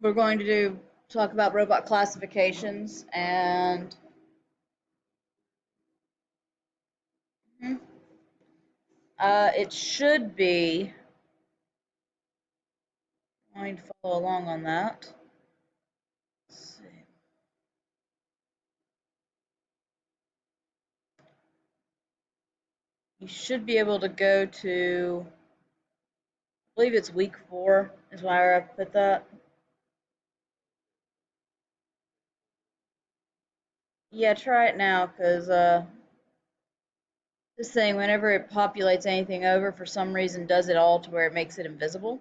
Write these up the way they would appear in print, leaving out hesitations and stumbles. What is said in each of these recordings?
we're going to talk about robot classifications, and it should be going to follow along on that. Let's see. You should be able to go to, I believe it's week 4 is where I put that. Yeah, try it now, because this thing, whenever it populates anything over, for some reason does it all to where it makes it invisible.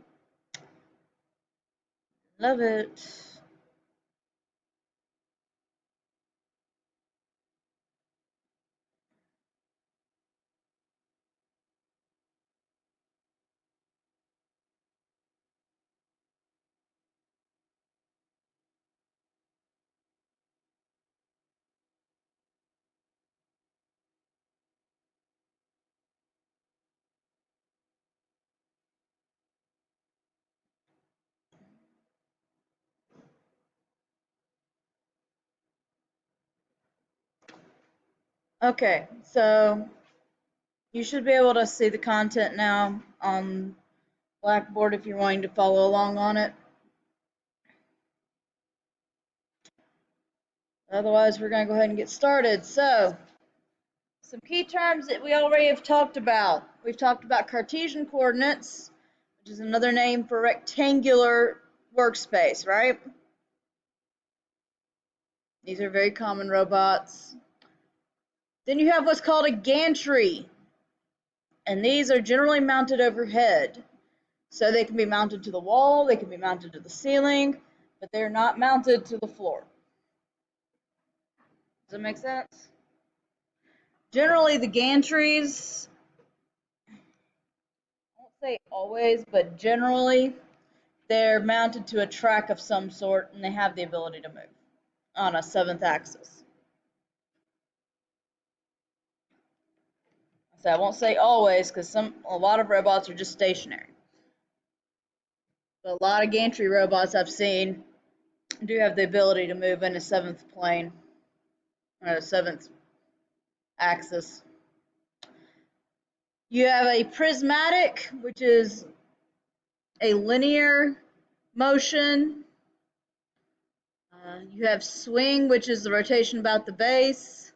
Love it. Okay, so you should be able to see the content now on Blackboard if you're wanting to follow along on it. Otherwise, we're going to go ahead and get started. So, some key terms that we already have talked about. We've talked about Cartesian coordinates, which is another name for rectangular workspace, right? These are very common robots. Then you have what's called a gantry, and these are generally mounted overhead. So they can be mounted to the wall, they can be mounted to the ceiling, but they're not mounted to the floor. Does that make sense? Generally, the gantries, I won't say always, but generally, they're mounted to a track of some sort, and they have the ability to move on a 7th axis. So I won't say always, because a lot of robots are just stationary. But a lot of gantry robots I've seen do have the ability to move in a 7th plane, or a 7th axis. You have a prismatic, which is a linear motion. You have swing, which is the rotation about the base.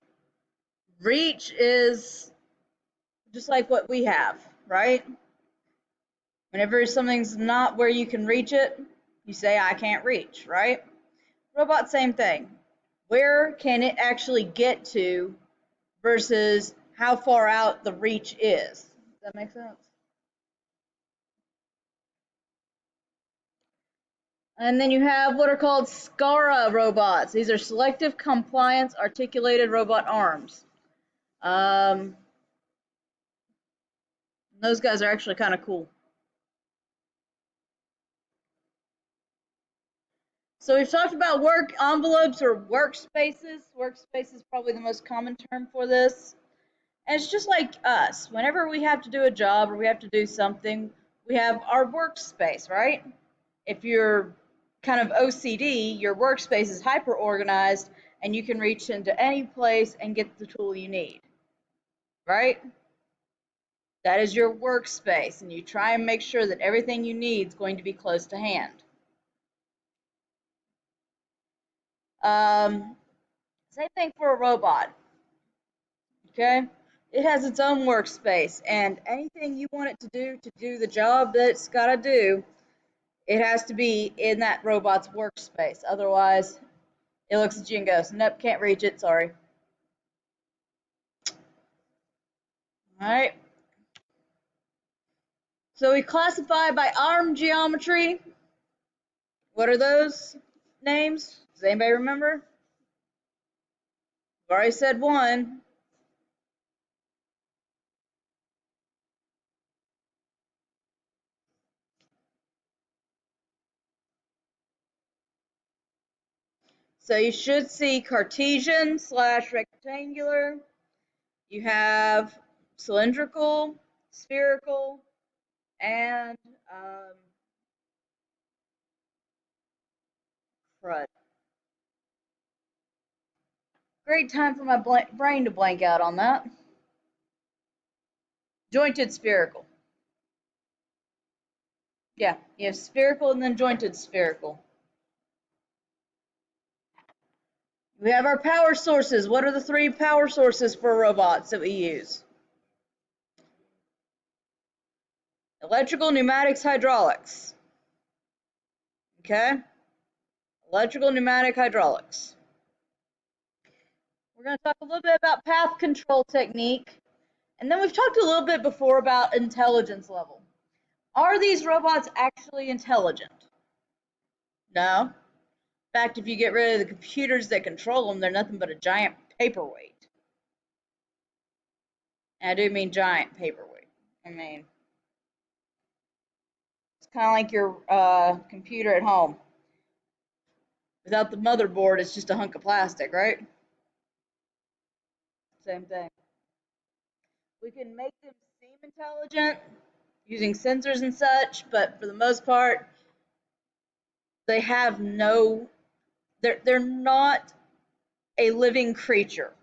Reach is just like what we have, right? Whenever something's not where you can reach it, you say, I can't reach, right? Robot, same thing. Where can it actually get to versus how far out the reach is? Does that make sense? And then you have what are called SCARA robots. These are selective compliance articulated robot arms. Those guys are actually kind of cool. So we've talked about work envelopes or workspaces. Workspace is probably the most common term for this. And it's just like us. Whenever we have to do a job or we have to do something, we have our workspace, right? If you're kind of OCD, your workspace is hyper organized and you can reach into any place and get the tool you need, right? That is your workspace, and you try and make sure that everything you need is going to be close to hand. Same thing for a robot, okay? It has its own workspace, and anything you want it to do the job that it's got to do, it has to be in that robot's workspace. Otherwise, it looks at you and goes, nope, can't reach it, sorry. All right. So we classify by arm geometry. What are those names? Does anybody remember? I've already said one. So you should see Cartesian / rectangular. You have cylindrical, spherical, and Great time for my brain to blank out on that. Jointed spherical. Yeah, you have spherical and then jointed spherical. We have our power sources. What are the 3 power sources for robots that we use? Electrical, pneumatics, hydraulics. Okay? Electrical, pneumatic, hydraulics. We're going to talk a little bit about path control technique. And then we've talked a little bit before about intelligence level. Are these robots actually intelligent? No. In fact, if you get rid of the computers that control them, they're nothing but a giant paperweight. And I do mean giant paperweight. I mean, it's kind of like your computer at home. Without the motherboard, it's just a hunk of plastic, right? Same thing. We can make them seem intelligent using sensors and such, but for the most part, they have no, they're not a living creature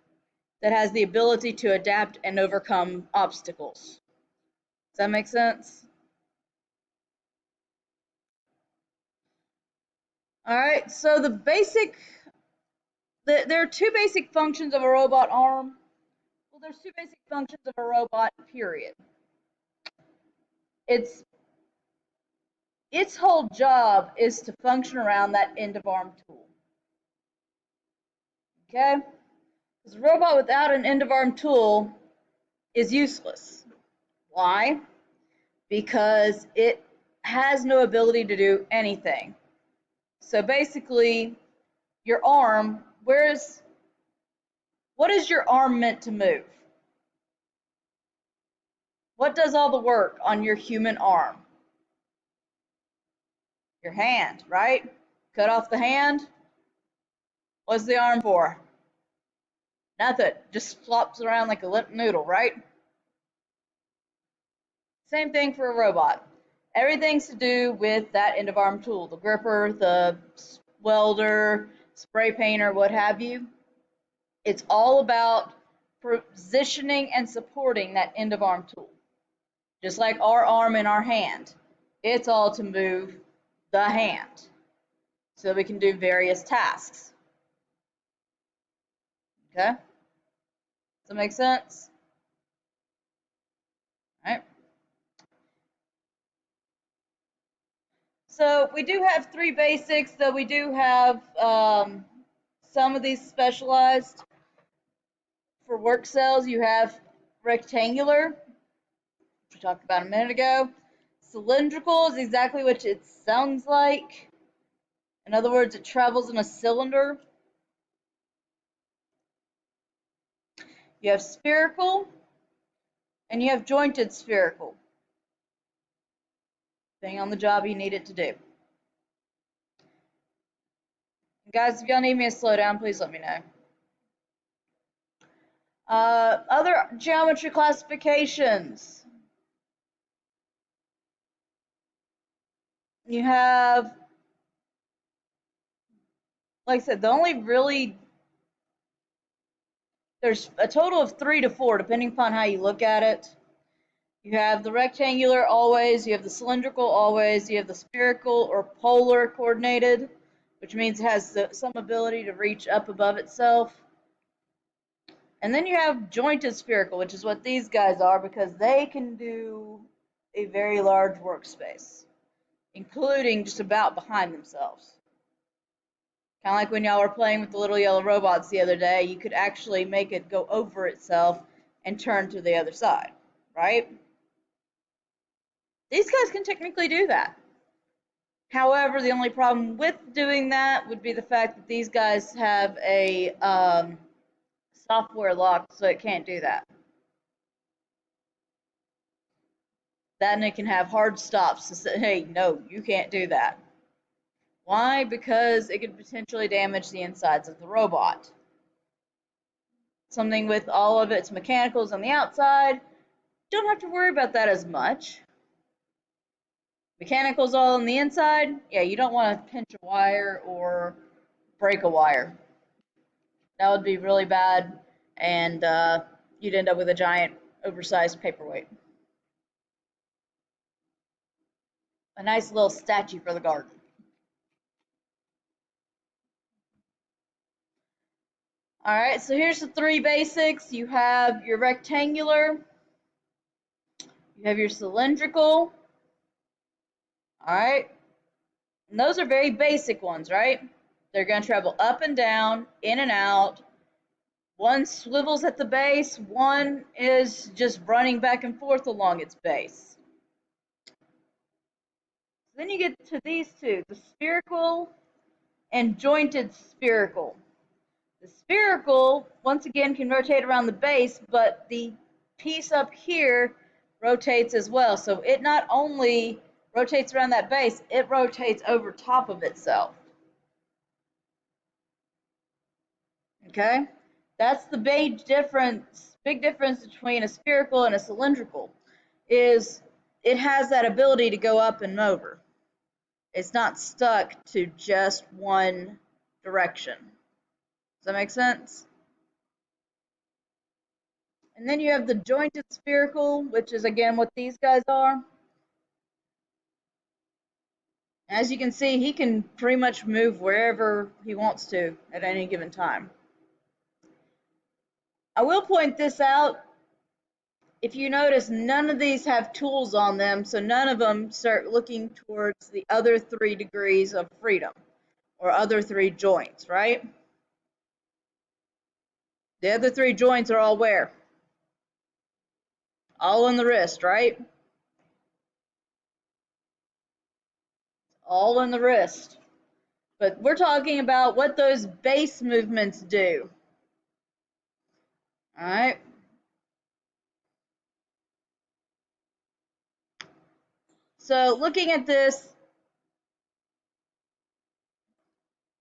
that has the ability to adapt and overcome obstacles. Does that make sense? All right, so there are 2 basic functions of a robot arm. Well, there's 2 basic functions of a robot, period. Its whole job is to function around that end of arm tool. Okay? Because a robot without an end of arm tool is useless. Why? Because it has no ability to do anything. So basically, your arm, what is your arm meant to move? What does all the work on your human arm? Your hand, right? Cut off the hand. What's the arm for? Nothing. Just flops around like a limp noodle, right? Same thing for a robot. Everything's to do with that end of arm tool, the gripper, the welder, spray painter, what have you. It's all about positioning and supporting that end of arm tool. Just like our arm and our hand. It's all to move the hand so we can do various tasks. Okay? Does that make sense? All right. So we do have 3 basics, though we do have some of these specialized. For work cells, you have rectangular, which we talked about a minute ago. Cylindrical is exactly what it sounds like. In other words, it travels in a cylinder. You have spherical, and you have jointed spherical, depending on the job you need it to do. And guys, if y'all need me to slow down, please let me know. Other geometry classifications. You have, like I said, there's a total of 3 to 4, depending upon how you look at it. You have the rectangular always, you have the cylindrical always, you have the spherical or polar coordinated, which means it has some ability to reach up above itself. And then you have jointed spherical, which is what these guys are, because they can do a very large workspace, including just about behind themselves. Kind of like when y'all were playing with the little yellow robots the other day, you could actually make it go over itself and turn to the other side, right? These guys can technically do that. However, the only problem with doing that would be the fact that these guys have a software lock, so it can't do that. Then it can have hard stops to say, hey, no, you can't do that. Why? Because it could potentially damage the insides of the robot. Something with all of its mechanicals on the outside, don't have to worry about that as much. Mechanicals all on the inside, yeah, you don't want to pinch a wire or break a wire. That would be really bad, and you'd end up with a giant, oversized paperweight. A nice little statue for the garden. All right, so here's the three basics. You have your rectangular, you have your cylindrical. All right, and those are very basic ones, right? They're going to travel up and down, in and out. One swivels at the base, one is just running back and forth along its base. Then you get to these two, the spherical and jointed spherical. The spherical, once again, can rotate around the base, but the piece up here rotates as well. So it not only rotates around that base, it rotates over top of itself. Okay? That's the big difference between a spherical and a cylindrical, is it has that ability to go up and over. It's not stuck to just one direction. Does that make sense? And then you have the jointed spherical, which is again what these guys are. As you can see, he can pretty much move wherever he wants to at any given time. I will point this out. If you notice, none of these have tools on them, so none of them start looking towards the other 3 degrees of freedom, or other 3 joints, right? The other 3 joints are all where? All in the wrist, right? All in the wrist. But we're talking about what those base movements do. All right. So looking at this,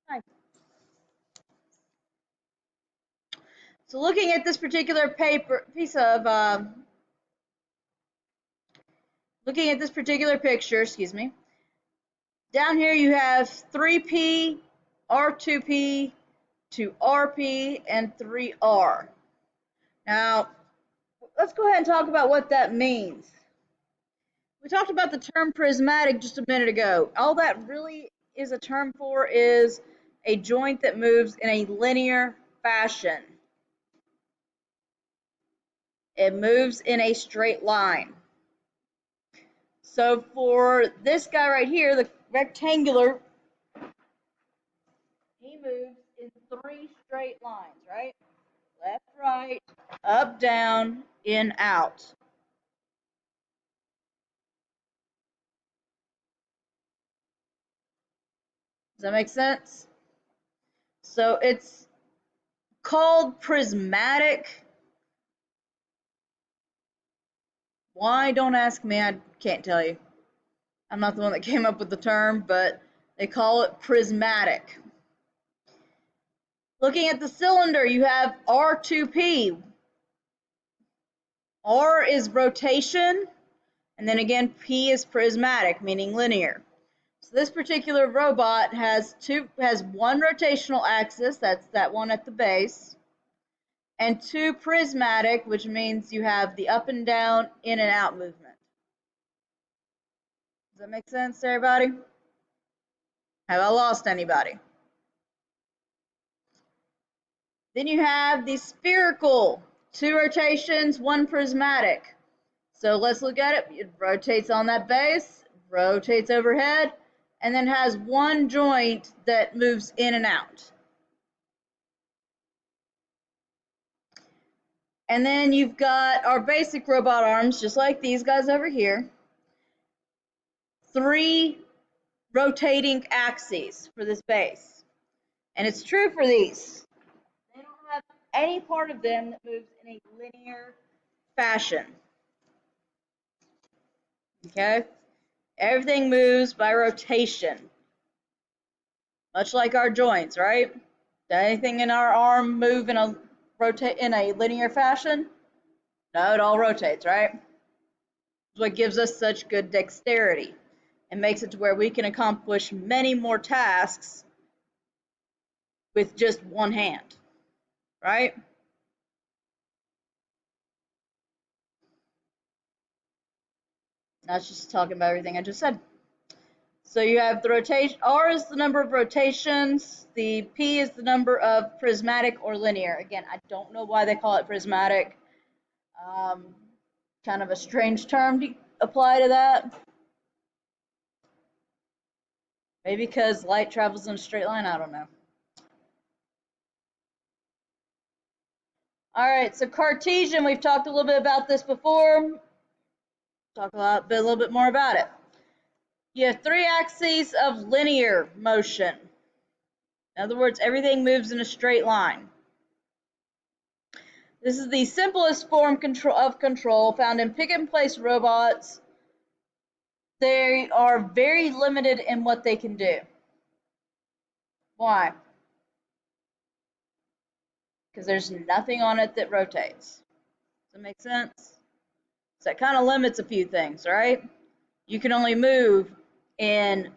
particular looking at this particular picture, excuse me, down here you have 3P, R2P, 2RP, and 3R. Now, let's go ahead and talk about what that means. We talked about the term prismatic just a minute ago. All that really is a term for is a joint that moves in a linear fashion. It moves in a straight line. So for this guy right here, the rectangular, he moves in 3 straight lines, right? Left, right, up, down, in, out. Does that make sense? So it's called prismatic. Why? Don't ask me. I can't tell you. I'm not the one that came up with the term, but they call it prismatic. Looking at the cylinder, you have R2P. R is rotation, and then again, P is prismatic, meaning linear. So this particular robot has one rotational axis, that's that one at the base, and 2 prismatic, which means you have the up and down, in and out movement. Does that make sense to everybody? Have I lost anybody? Then you have the spherical, 2 rotations, 1 prismatic. So let's look at it. It rotates on that base, rotates overhead, and then has 1 joint that moves in and out. And then you've got our basic robot arms, just like these guys over here. 3 rotating axes for this base. And it's true for these. They don't have any part of them that moves in a linear fashion. Okay? Everything moves by rotation. Much like our joints, right? Does anything in our arm move in a linear fashion? No, it all rotates, right? It's what gives us such good dexterity. It makes it to where we can accomplish many more tasks with just one hand. right? That's just talking about everything I just said. So you have the rotation, R is the number of rotations, the P is the number of prismatic or linear. Again, I don't know why they call it prismatic. Um, Kind of a strange term to apply to that. Maybe because light travels in a straight line, I don't know. All right, so Cartesian, we've talked a little bit about this before. Talk a little bit more about it. You have three axes of linear motion. In other words, everything moves in a straight line. This is the simplest form of control found in pick-and-place robots. They are very limited in what they can do. Why? Because there's nothing on it that rotates. Does that make sense? So that kind of limits a few things, right? You can only move in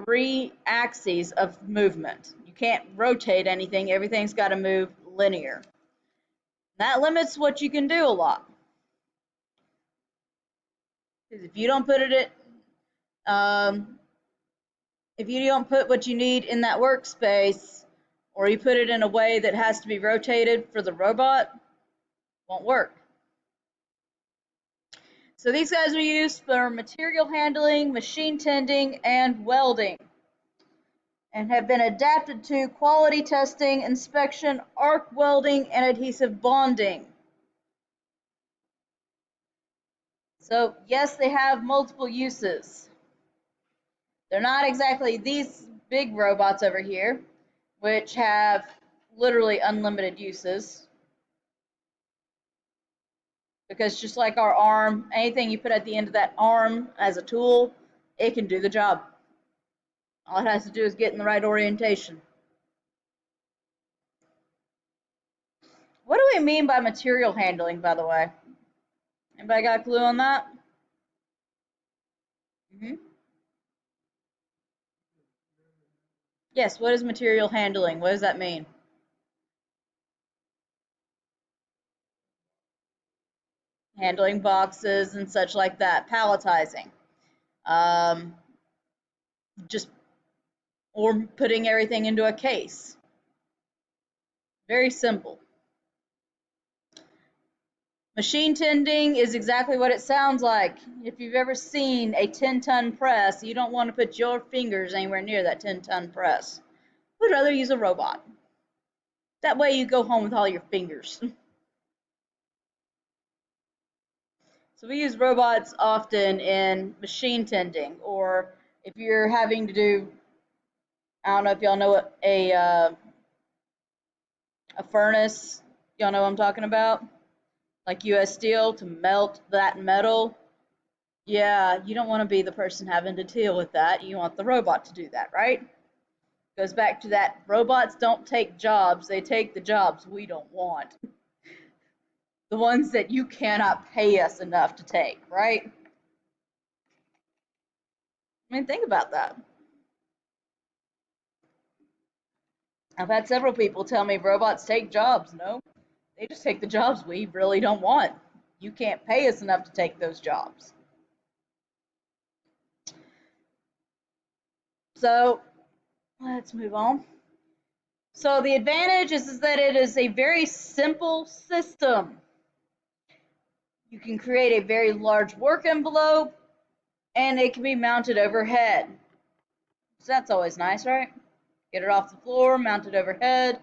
three axes of movement. You can't rotate anything. Everything's got to move linear. That limits what you can do a lot. Because if you don't put it if you don't put what you need in that workspace, or you put it in a way that has to be rotated for the robot, it won't work. So these guys are used for material handling, machine tending, and welding, and have been adapted to quality testing, inspection, arc welding, and adhesive bonding. So yes, they have multiple uses. They're not exactly these big robots over here, which have literally unlimited uses. Because just like our arm, anything you put at the end of that arm as a tool, it can do the job. All it has to do is get in the right orientation. What do we mean by material handling, by the way? Anybody got a clue on that? Yes, what is material handling? What does that mean? Handling boxes and such like that. Palletizing. Um, just, or putting everything into a case. Very simple. Machine tending is exactly what it sounds like. If you've ever seen a 10-ton press, you don't want to put your fingers anywhere near that 10-ton press. We'd rather use a robot. That way you go home with all your fingers. So we use robots often in machine tending, or if you're having to do, I don't know if y'all know what a furnace, y'all know what I'm talking about? Like US Steel, to melt that metal. Yeah, you don't want to be the person having to deal with that. You want the robot to do that, right? Goes back to that, robots don't take jobs, they take the jobs we don't want. The ones that you cannot pay us enough to take, right? I mean, think about that. I've had several people tell me robots take jobs. No, they just take the jobs we really don't want. You can't pay us enough to take those jobs. So let's move on. So the advantage is that it is a very simple system. You can create a very large work envelope, and it can be mounted overhead. So that's always nice, right? Get it off the floor, mount it overhead.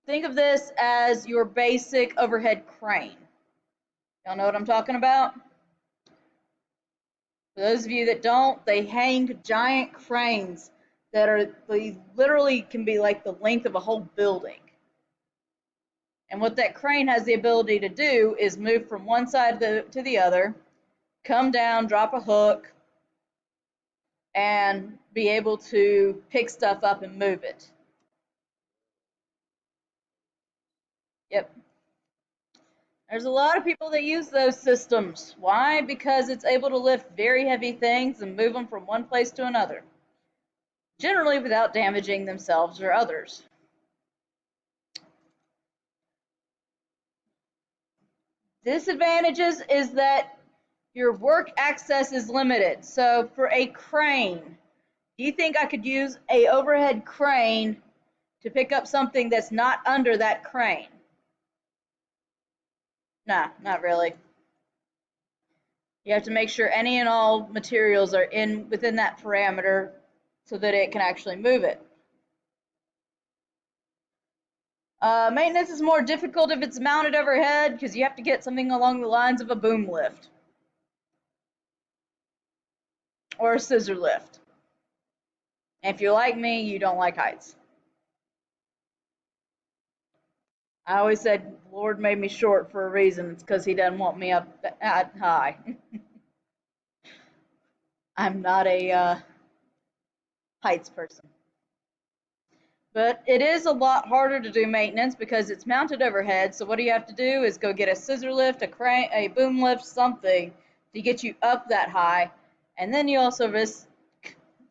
Think of this as your basic overhead crane. Y'all know what I'm talking about? For those of you that don't, they hang giant cranes they literally can be like the length of a whole building. And what that crane has the ability to do is move from one side to the other, come down, drop a hook, and be able to pick stuff up and move it. Yep. There's a lot of people that use those systems. Why? Because it's able to lift very heavy things and move them from one place to another, generally without damaging themselves or others. Disadvantages is that your work access is limited. So for a crane, do you think I could use a overhead crane to pick up something that's not under that crane? Nah, not really. You have to make sure any and all materials are within that parameter so that it can actually move it. Maintenance is more difficult if it's mounted overhead because you have to get something along the lines of a boom lift or a scissor lift. And if you're like me, you don't like heights. I always said the Lord made me short for a reason. It's because he doesn't want me up that high. I'm not a heights person. But it is a lot harder to do maintenance because it's mounted overhead. So what do you have to do is go get a scissor lift, a crane, a boom lift, something to get you up that high. And then you also risk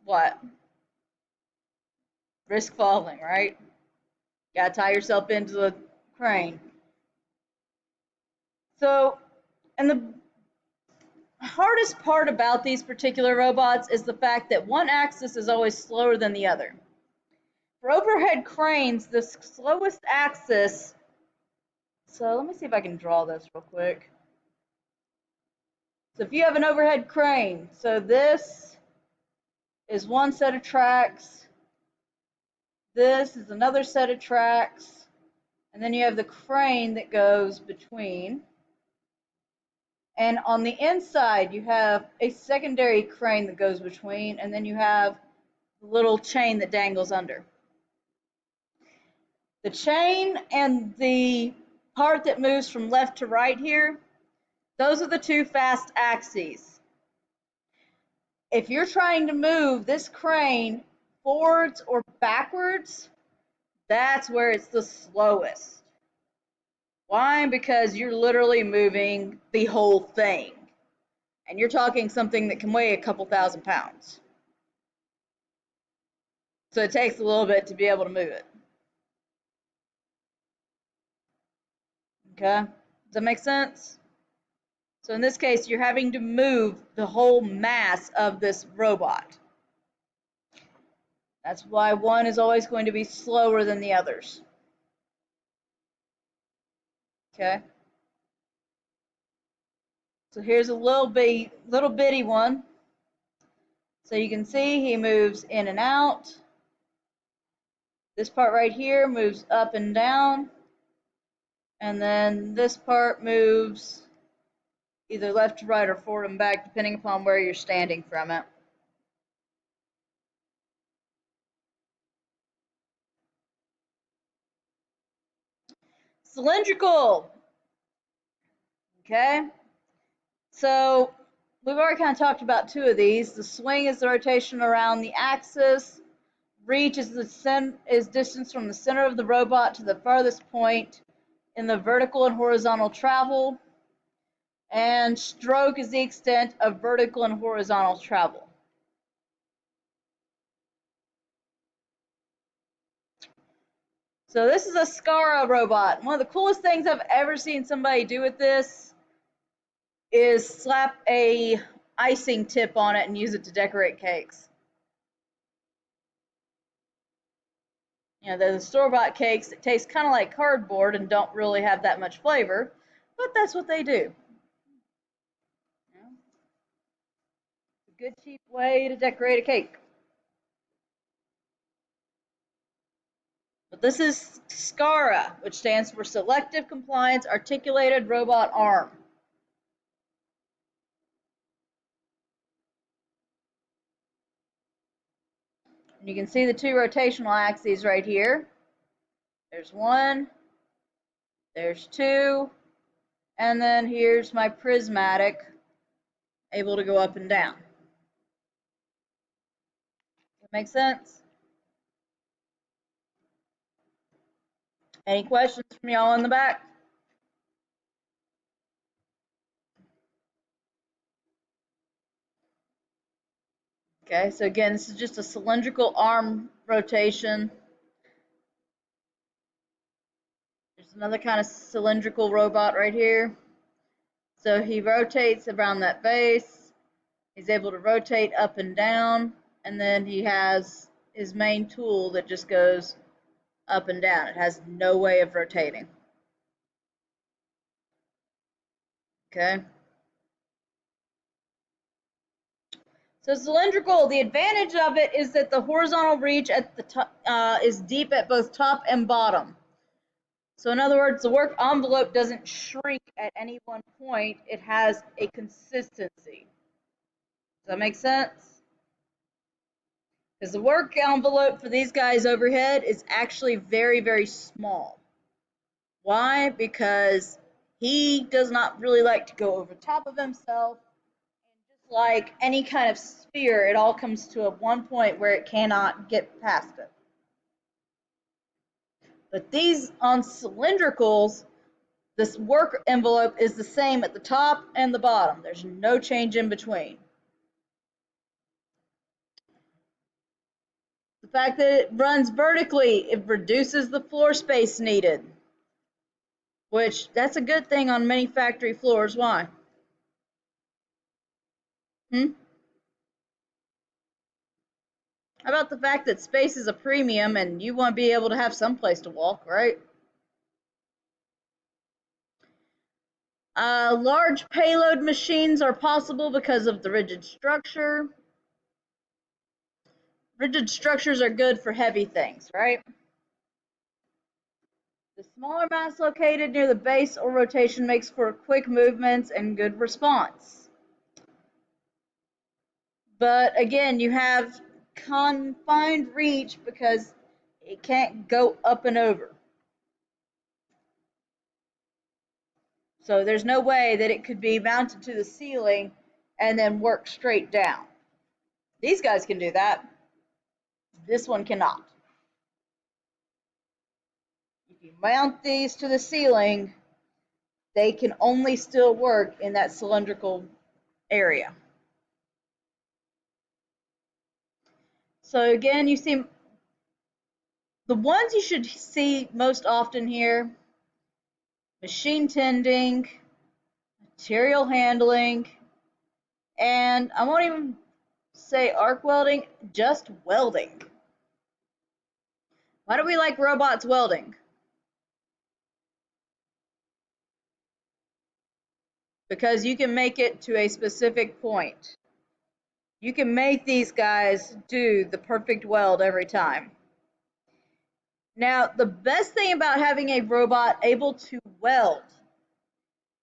what? Risk falling, right? You gotta tie yourself into the crane. So, and the hardest part about these particular robots is the fact that one axis is always slower than the other. For overhead cranes, the slowest axis, so let me see if I can draw this real quick. So if you have an overhead crane, so this is one set of tracks, this is another set of tracks, and then you have the crane that goes between. And on the inside, you have a secondary crane that goes between, and then you have the little chain that dangles under. The chain and the part that moves from left to right here, those are the two fast axes. If you're trying to move this crane forwards or backwards, that's where it's the slowest. Why? Because you're literally moving the whole thing. And you're talking something that can weigh a couple thousand pounds. So it takes a little bit to be able to move it. Okay? Does that make sense? So in this case, you're having to move the whole mass of this robot. That's why one is always going to be slower than the others. Okay? So here's a little bitty one. So you can see he moves in and out. This part right here moves up and down. And then this part moves either left to right or forward and back, depending upon where you're standing from it. Cylindrical. Okay. So we've already kind of talked about two of these. The swing is the rotation around the axis. Reach is distance from the center of the robot to the farthest point in the vertical and horizontal travel. And stroke is the extent of vertical and horizontal travel. So this is a SCARA robot. One of the coolest things I've ever seen somebody do with this is slap a icing tip on it and use it to decorate cakes. You know, the store-bought cakes that taste kind of like cardboard and don't really have that much flavor, but that's what they do. You know, it's a good, cheap way to decorate a cake. But this is SCARA, which stands for Selective Compliance Articulated Robot Arm. And you can see the two rotational axes right here. There's one, there's two, and then here's my prismatic, able to go up and down. Does that make sense? Any questions from y'all in the back? Okay, so again, this is just a cylindrical arm rotation. There's another kind of cylindrical robot right here. So he rotates around that base. He's able to rotate up and down, and then he has his main tool that just goes up and down. It has no way of rotating. Okay. So cylindrical, the advantage of it is that the horizontal reach at the top is deep at both top and bottom. So in other words, the work envelope doesn't shrink at any one point. It has a consistency. Does that make sense? Because the work envelope for these guys overhead is actually very, very small. Why? Because he does not really like to go over top of himself. And just like any kind of sphere, it all comes to a one point where it cannot get past it. But these on cylindricals, this work envelope is the same at the top and the bottom. There's no change in between. The fact that it runs vertically, it reduces the floor space needed, which that's a good thing on many factory floors. Why? How about the fact that space is a premium and you want to be able to have some place to walk, right? Large payload machines are possible because of the rigid structure. Rigid structures are good for heavy things, right? The smaller mass located near the base or rotation makes for quick movements and good response. But again, you have confined reach because it can't go up and over. So there's no way that it could be mounted to the ceiling and then work straight down. These guys can do that. This one cannot. If you mount these to the ceiling, they can only still work in that cylindrical area. So again, you see the ones you should see most often here: machine tending, material handling, and I won't even say arc welding, just welding. Why do we like robots welding? Because you can make it to a specific point. You can make these guys do the perfect weld every time. Now, the best thing about having a robot able to weld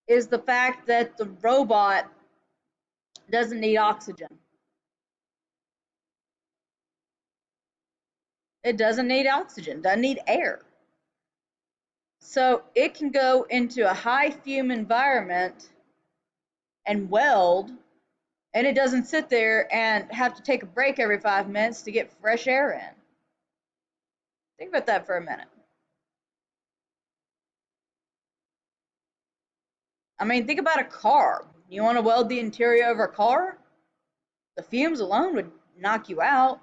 is the fact that the robot doesn't need oxygen. It doesn't need oxygen, doesn't need air. So it can go into a high fume environment and weld, and it doesn't sit there and have to take a break every 5 minutes to get fresh air in. Think about that for a minute. I mean, think about a car. You want to weld the interior of a car? The fumes alone would knock you out,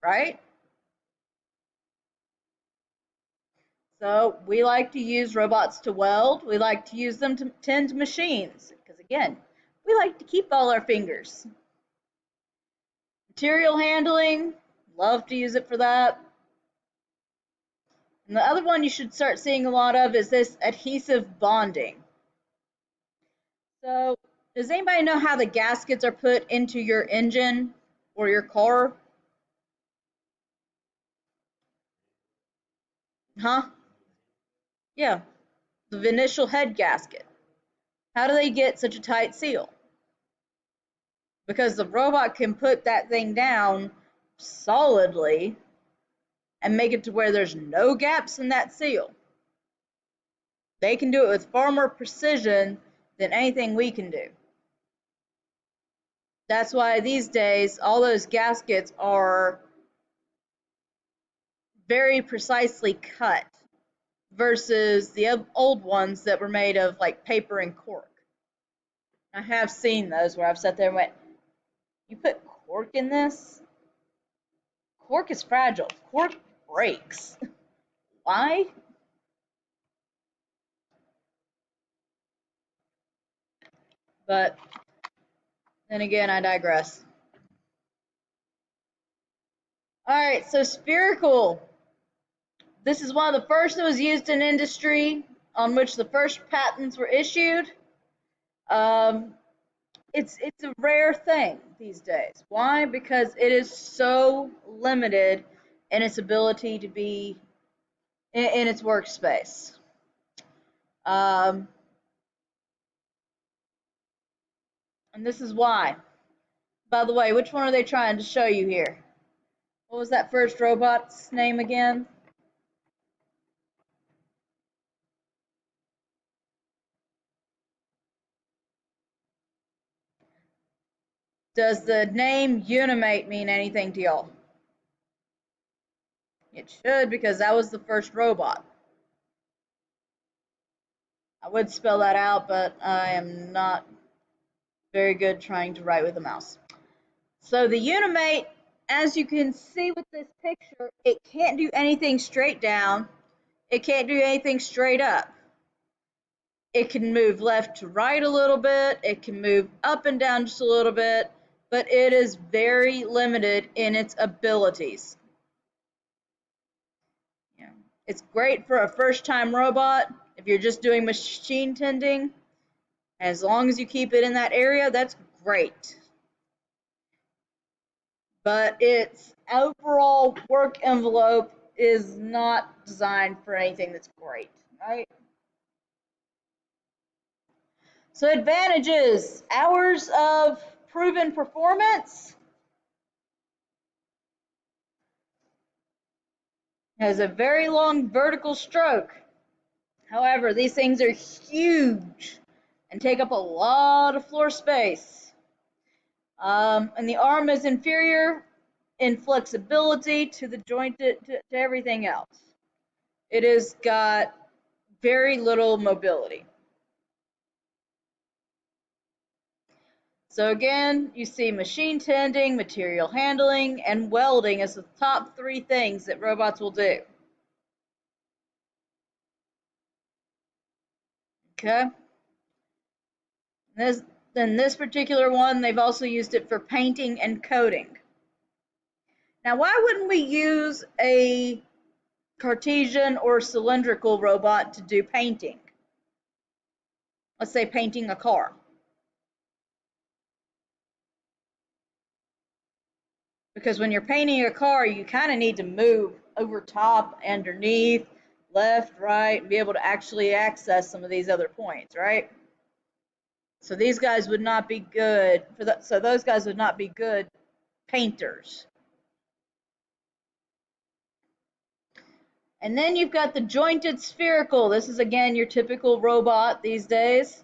right? So we like to use robots to weld. We like to use them to tend machines because, again, we like to keep all our fingers. Material handling, love to use it for that. And the other one you should start seeing a lot of is this adhesive bonding. So does anybody know how the gaskets are put into your engine or your car? Huh? Yeah, the initial head gasket. How do they get such a tight seal? Because the robot can put that thing down solidly and make it to where there's no gaps in that seal. They can do it with far more precision than anything we can do. That's why these days all those gaskets are very precisely cut versus the old ones that were made of like paper and cork. I have seen those where I've sat there and went, you put cork in this? Cork is fragile. Cork breaks. Why? But then again, I digress. All right, so spherical. This is one of the first that was used in industry, on which the first patents were issued. Um, it's a rare thing these days. Why? Because it is so limited in its ability to be in its workspace. Um, and this is why. By the way, which one are they trying to show you here? What was that first robot's name again? Does the name Unimate mean anything to y'all? It should, because that was the first robot. I would spell that out, but I am not very good trying to write with a mouse. So the Unimate, as you can see with this picture, it can't do anything straight down. It can't do anything straight up. It can move left to right a little bit. It can move up and down just a little bit, but it is very limited in its abilities. Yeah. It's great for a first-time robot if you're just doing machine tending. As long as you keep it in that area, that's great. But its overall work envelope is not designed for anything that's great, right? So advantages, hours of proven performance, has a very long vertical stroke. However, these things are huge and take up a lot of floor space. And the arm is inferior in flexibility to the jointed to everything else. It has got very little mobility. So again, you see machine tending, material handling, and welding as the top 3 things that robots will do. Okay. This particular one, they've also used it for painting and coating. Now, why wouldn't we use a Cartesian or cylindrical robot to do painting? Let's say painting a car. Because when you're painting a car, you kind of need to move over top, underneath, left, right, and be able to actually access some of these other points, right? So these guys would not be good for that. So those guys would not be good painters. And then you've got the jointed spherical. This is again your typical robot these days.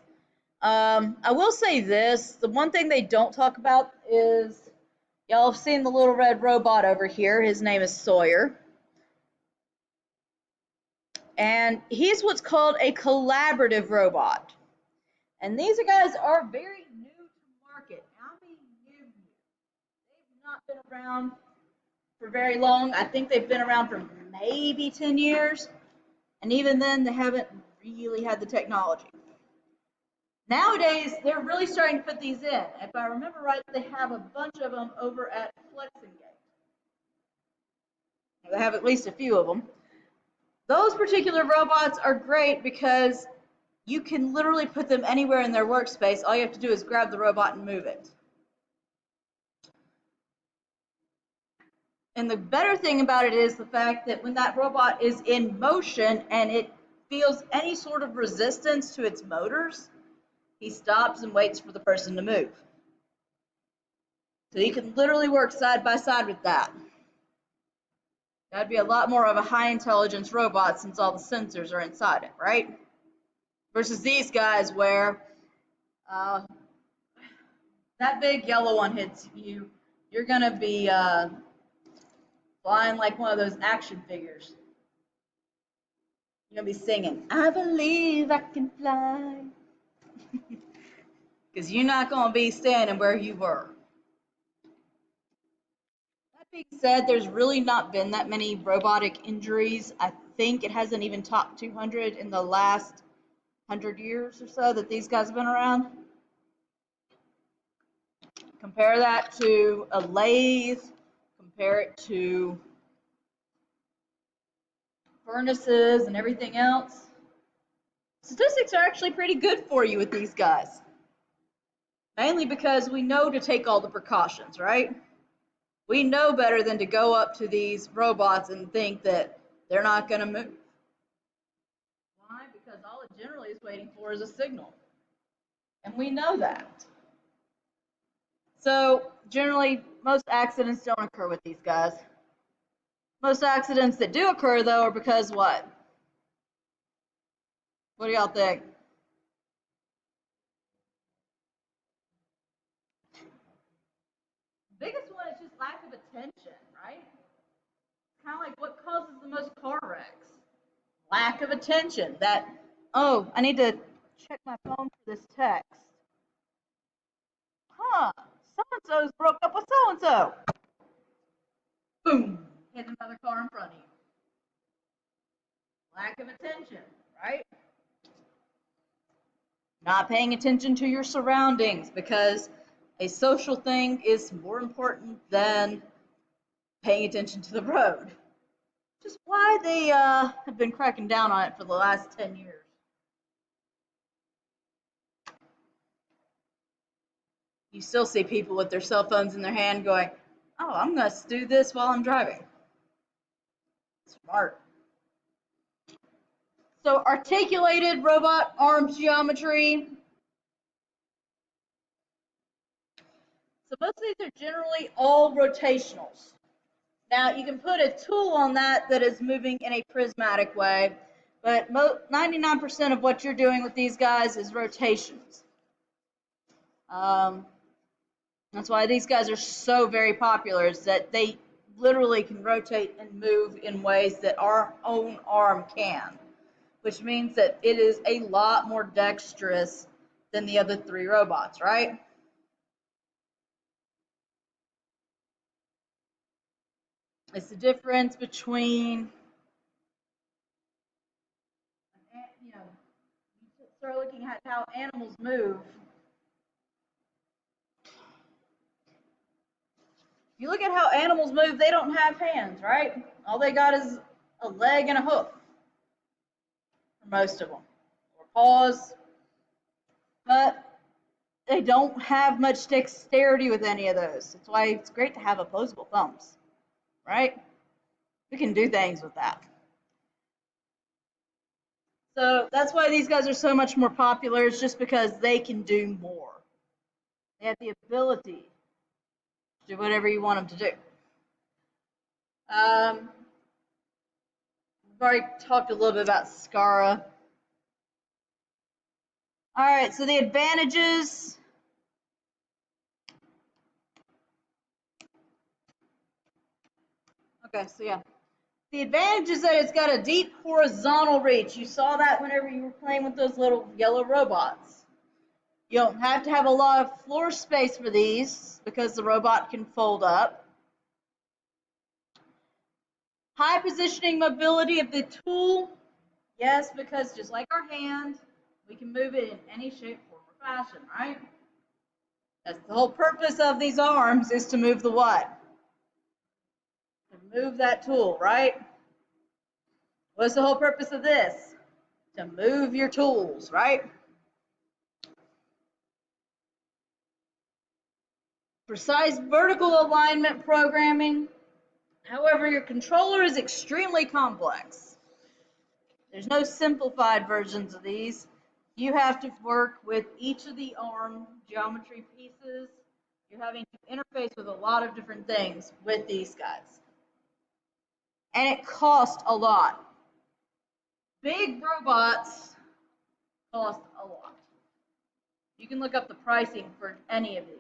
I will say this: the one thing they don't talk about is, y'all have seen the little red robot over here. His name is Sawyer. And he's what's called a collaborative robot. And these guys are very new to market. I mean new. They've not been around for very long. I think they've been around for maybe 10 years. And even then, they haven't really had the technology. Nowadays, they're really starting to put these in. If I remember right, they have a bunch of them over at Flexingate. They have at least a few of them. Those particular robots are great because you can literally put them anywhere in their workspace. All you have to do is grab the robot and move it. And the better thing about it is the fact that when that robot is in motion and it feels any sort of resistance to its motors, he stops and waits for the person to move. So you can literally work side by side with that. That'd be a lot more of a high intelligence robot since all the sensors are inside it, right? Versus these guys where that big yellow one hits you, you're gonna be flying like one of those action figures. You're gonna be singing, I believe I can fly. Because you're not gonna be standing where you were. That being said, there's really not been that many robotic injuries. I think it hasn't even topped 200 in the last 100 years or so that these guys have been around. Compare that to a lathe, compare it to furnaces and everything else. Statistics are actually pretty good for you with these guys. Mainly because we know to take all the precautions, right? We know better than to go up to these robots and think that they're not going to move. Why? Because all it generally is waiting for is a signal. And we know that. So generally, most accidents don't occur with these guys. Most accidents that do occur, though, are because what? What do y'all think? The biggest one is just lack of attention, right? Kind of like what causes the most car wrecks? Lack of attention. That, oh, I need to check my phone for this text. Huh, so-and-so's broke up with so-and-so. Boom, hit another car in front of you. Lack of attention, right? Not paying attention to your surroundings because a social thing is more important than paying attention to the road. Just why they have been cracking down on it for the last 10 years. You still see people with their cell phones in their hand going, oh, I'm going to do this while I'm driving. Smart. So articulated robot arms geometry. So most of these are generally all rotationals. Now you can put a tool on that is moving in a prismatic way, but 99% of what you're doing with these guys is rotations. That's why these guys are so very popular, is that they literally can rotate and move in ways that our own arm can, which means that it is a lot more dexterous than the other three robots, right? It's the difference between, you start looking at how animals move. You look at how animals move, they don't have hands, right? All they got is a leg and a hoof for most of them, or paws, but they don't have much dexterity with any of those. That's why it's great to have opposable thumbs, right? We can do things with that. So that's why these guys are so much more popular. It's just because they can do more. They have the ability to do whatever you want them to do. We've already talked a little bit about SCARA. All right, so the advantages. Okay, so yeah. The advantage is that it's got a deep horizontal reach. You saw that whenever you were playing with those little yellow robots. You don't have to have a lot of floor space for these because the robot can fold up. High positioning mobility of the tool. Yes, because just like our hand, we can move it in any shape, form, or fashion, right? That's the whole purpose of these arms, is to move the what? To move that tool, right? What's the whole purpose of this? To move your tools, right? Precise vertical alignment programming. However, your controller is extremely complex. There's no simplified versions of these. You have to work with each of the arm geometry pieces. You're having to interface with a lot of different things with these guys. And it costs a lot. Big robots cost a lot. You can look up the pricing for any of these.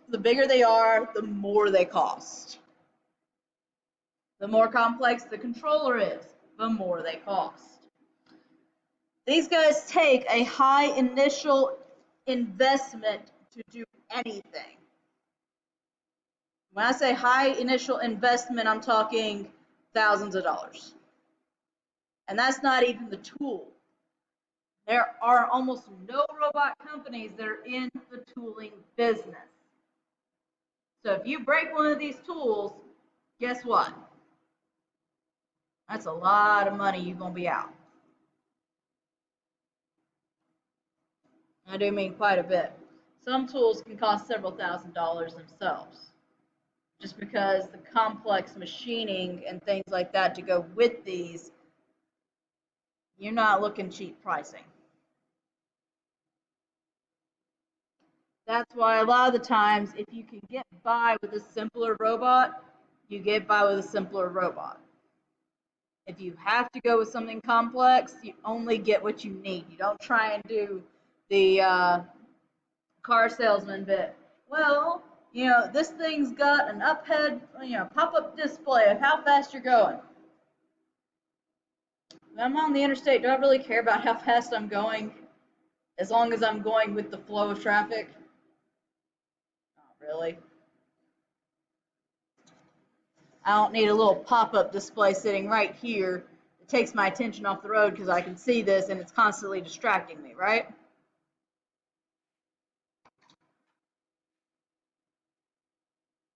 The bigger they are, the more they cost. The more complex the controller is, the more they cost. These guys take a high initial investment to do anything. When I say high initial investment, I'm talking thousands of dollars. And that's not even the tool. There are almost no robot companies that are in the tooling business. So if you break one of these tools, guess what? That's a lot of money you're going to be out. I do mean quite a bit. Some tools can cost several $1,000s themselves, just because the complex machining and things like that to go with these, you're not looking cheap pricing. That's why a lot of the times, if you can get by with a simpler robot, you get by with a simpler robot. If you have to go with something complex, you only get what you need. You don't try and do the car salesman bit. Well, this thing's got an up-head, pop-up display of how fast you're going. When I'm on the interstate, do I really care about how fast I'm going, as long as I'm going with the flow of traffic? Not really. I don't need a little pop-up display sitting right here. It takes my attention off the road because I can see this and it's constantly distracting me, right?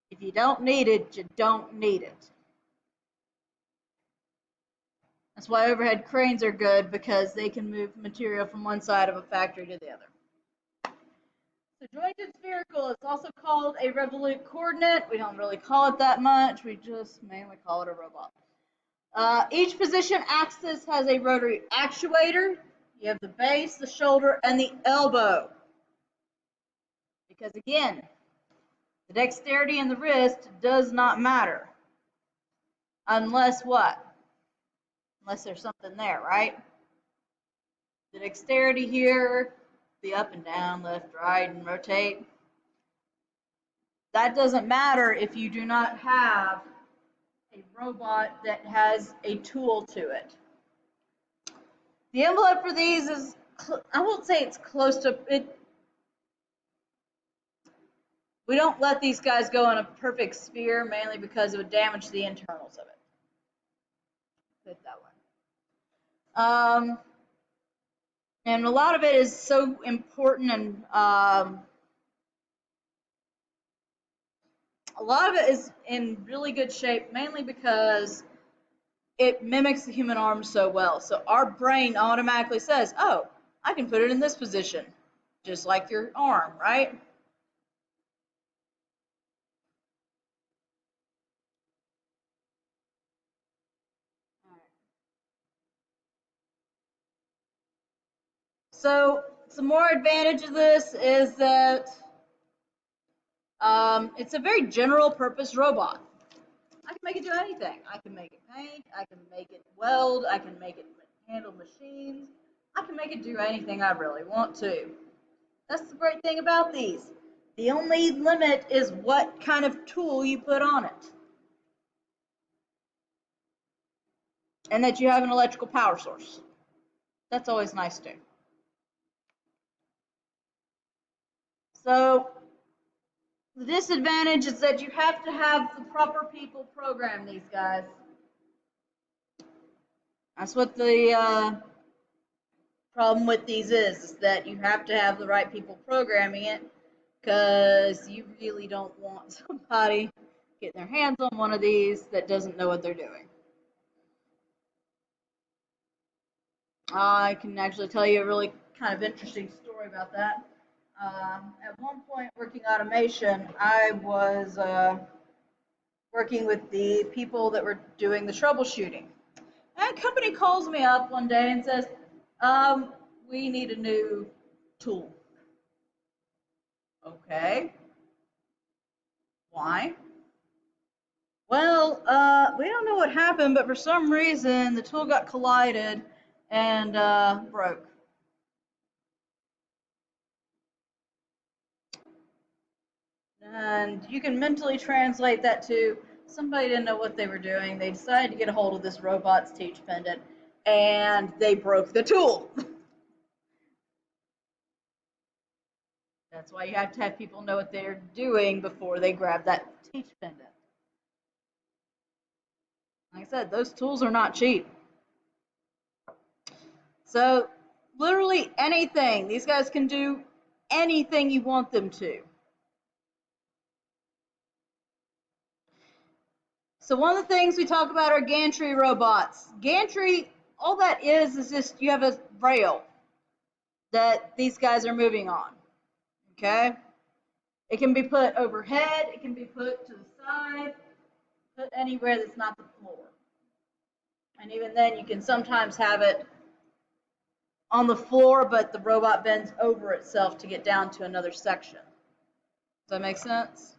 If you don't need it, you don't need it. That's why overhead cranes are good, because they can move material from one side of a factory to the other. So jointed spherical is also called a revolute coordinate. We don't really call it that much. We just mainly call it a robot. Each position axis has a rotary actuator. You have the base, the shoulder, and the elbow. Because again, the dexterity in the wrist does not matter. Unless what? Unless there's something there, right? The dexterity here, the up and down, left, right, and rotate. That doesn't matter if you do not have a robot that has a tool to it. The envelope for these is, I won't say it's close to it. We don't let these guys go in a perfect sphere, mainly because it would damage the internals of it. Put it that way. And a lot of it is so important, and a lot of it is in really good shape, mainly because it mimics the human arm so well. So our brain automatically says, oh, I can put it in this position, just like your arm, right? So some more advantage of this is that it's a very general purpose robot. I can make it do anything. I can make it paint, I can make it weld, I can make it handle machines, I can make it do anything I really want to. That's the great thing about these. The only limit is what kind of tool you put on it. And that you have an electrical power source. That's always nice too. So the disadvantage is that you have to have the proper people program these guys. That's what the problem with these is that you have to have the right people programming it, because you really don't want somebody getting their hands on one of these that doesn't know what they're doing. I can actually tell you a really kind of interesting story about that. At one point, working automation, I was working with the people that were doing the troubleshooting. And a company calls me up one day and says, we need a new tool. Okay. Why? Well, we don't know what happened, but for some reason the tool got collided and broke. And you can mentally translate that to somebody didn't know what they were doing. They decided to get a hold of this robot's teach pendant, and they broke the tool. That's why you have to have people know what they're doing before they grab that teach pendant. Like I said, those tools are not cheap. So literally anything. These guys can do anything you want them to. So one of the things we talk about are gantry robots. Gantry, all that is just you have a rail that these guys are moving on, okay? It can be put overhead, it can be put to the side, put anywhere that's not the floor. And even then, you can sometimes have it on the floor, but the robot bends over itself to get down to another section. Does that make sense?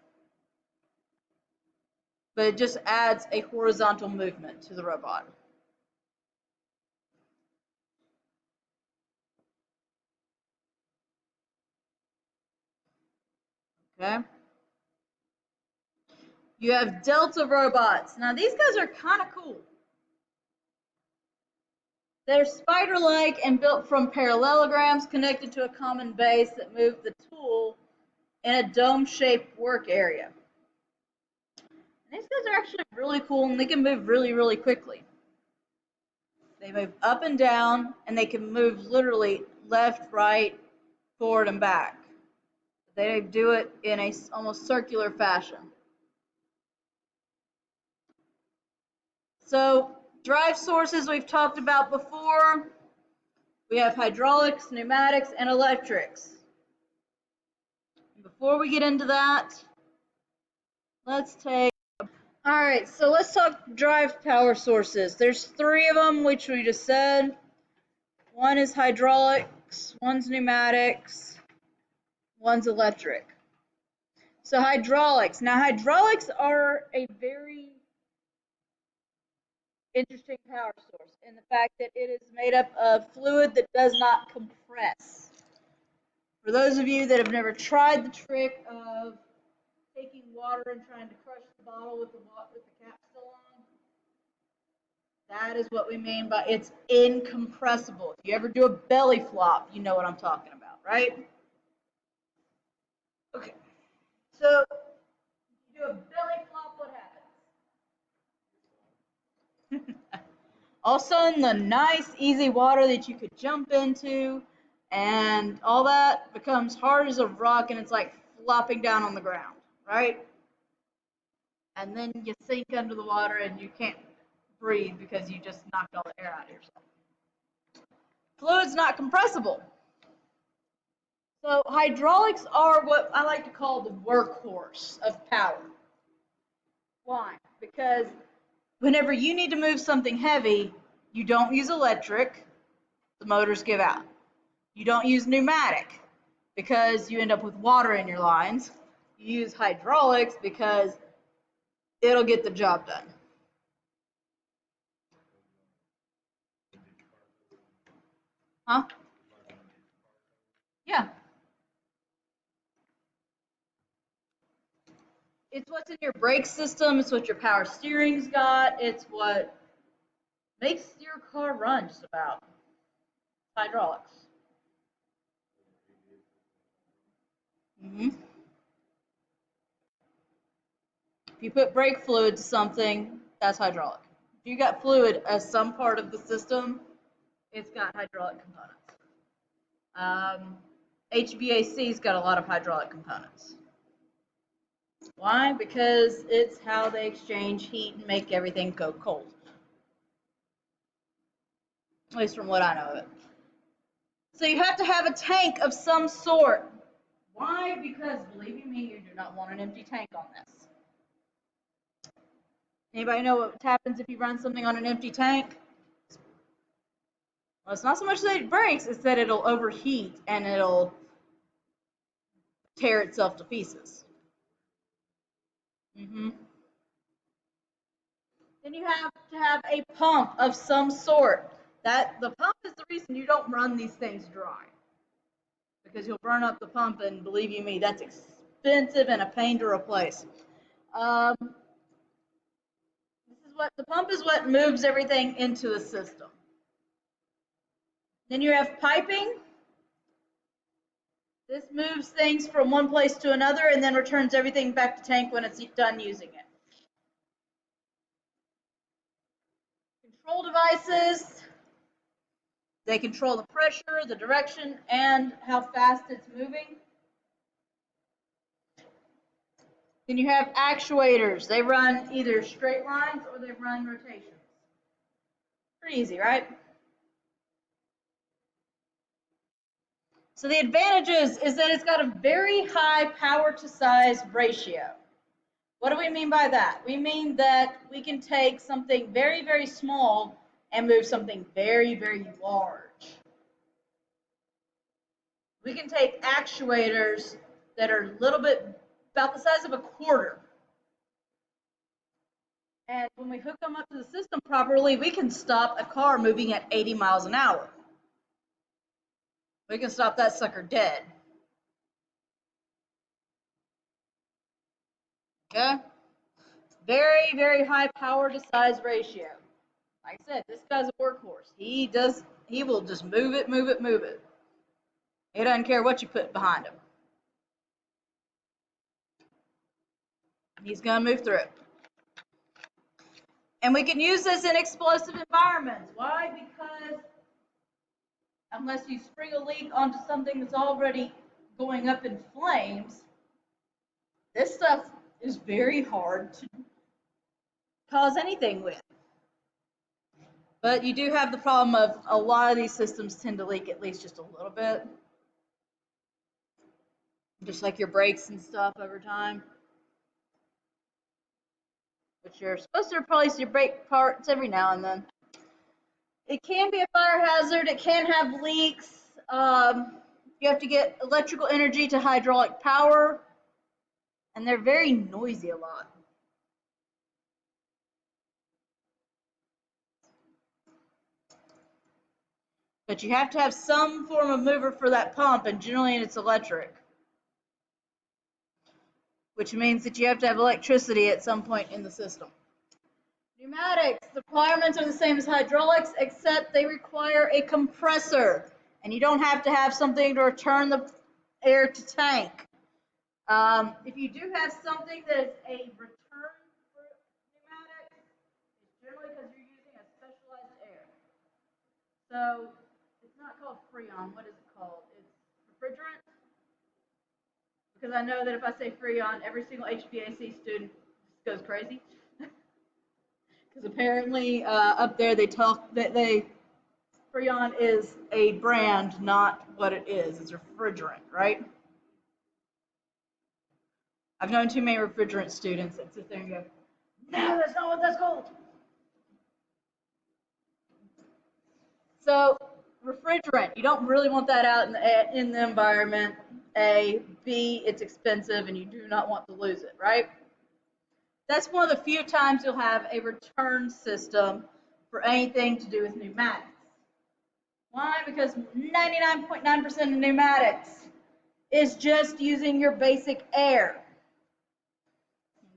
But it just adds a horizontal movement to the robot. Okay? You have Delta robots. Now, these guys are kind of cool. They're spider-like and built from parallelograms connected to a common base that move the tool in a dome-shaped work area. And these guys are actually really cool, and they can move really, really quickly. They move up and down, and they can move literally left, right, forward, and back. They do it in a almost circular fashion. So drive sources we've talked about before. We have hydraulics, pneumatics, and electrics. Before we get into that, let's take... All right, so let's talk drive power sources. There's 3 of them, which we just said. One is hydraulics, one's pneumatics, one's electric. So hydraulics. Now hydraulics are a very interesting power source in the fact that it is made up of fluid that does not compress. For those of you that have never tried the trick of taking water and trying to crush the bottle with the cap still on, that is what we mean by it's incompressible. If you ever do a belly flop, you know what I'm talking about, right? Okay. So, if you do a belly flop, what happens? All of a sudden, the nice, easy water that you could jump into and all that becomes hard as a rock, and it's like flopping down on the ground, right? And then you sink under the water and you can't breathe because you just knocked all the air out of yourself. Fluid's not compressible. So hydraulics are what I like to call the workhorse of power. Why? Because whenever you need to move something heavy, you don't use electric, the motors give out. You don't use pneumatic because you end up with water in your lines. You use hydraulics because it'll get the job done. Huh? Yeah. It's what's in your brake system. It's what your power steering's got. It's what makes your car run, just about. Hydraulics. If you put brake fluid to something, that's hydraulic. If you got fluid as some part of the system, it's got hydraulic components. HVAC's got a lot of hydraulic components. Why? Because it's how they exchange heat and make everything go cold. At least from what I know of it. So you have to have a tank of some sort. Why? Because, believe you me, you do not want an empty tank on this. Anybody know what happens if you run something on an empty tank? Well, it's not so much that it breaks, it's that it'll overheat and it'll tear itself to pieces. Then you have to have a pump of some sort. The pump is the reason you don't run these things dry. Because you'll burn up the pump, and believe you me, that's expensive and a pain to replace. The pump is what moves everything into the system. Then you have piping. This moves things from one place to another and then returns everything back to tank when it's done using it. Control devices. They control the pressure, the direction, and how fast it's moving. Then you have actuators. They run either straight lines or they run rotations. Pretty easy, right? So the advantages is that it's got a very high power to size ratio. What do we mean by that? We mean that we can take something very, very small and move something very, very large. We can take actuators that are a little bit about the size of a quarter. And when we hook them up to the system properly, we can stop a car moving at 80 miles an hour. We can stop that sucker dead. Okay? Very, very high power to size ratio. Like I said, this guy's a workhorse. He will just move it, move it, move it. He doesn't care what you put behind him. He's gonna move through it. And we can use this in explosive environments. Why? Because unless you spring a leak onto something that's already going up in flames, this stuff is very hard to cause anything with. But you do have the problem of a lot of these systems tend to leak at least just a little bit. Just like your brakes and stuff over time. But you're supposed to replace your brake parts every now and then. It can be a fire hazard. It can have leaks. You have to get electrical energy to hydraulic power. And they're very noisy a lot. But you have to have some form of mover for that pump, and generally it's electric. Which means that you have to have electricity at some point in the system. Pneumatics, the requirements are the same as hydraulics, except they require a compressor. And you don't have to have something to return the air to tank. If you do have something that is a return for pneumatics, it's generally because you're using a specialized air. So it's not called Freon. What is it called? It's refrigerant. Because I know that if I say Freon, every single HVAC student goes crazy. Because apparently up there they talk that Freon is a brand, not what it is. It's refrigerant, right? I've known too many refrigerant students that sit there and go, no, that's not what that's called. So refrigerant, you don't really want that out in the environment. A, B, it's expensive and you do not want to lose it, right? That's one of the few times you'll have a return system for anything to do with pneumatics. Why? Because 99.9% of pneumatics is just using your basic air.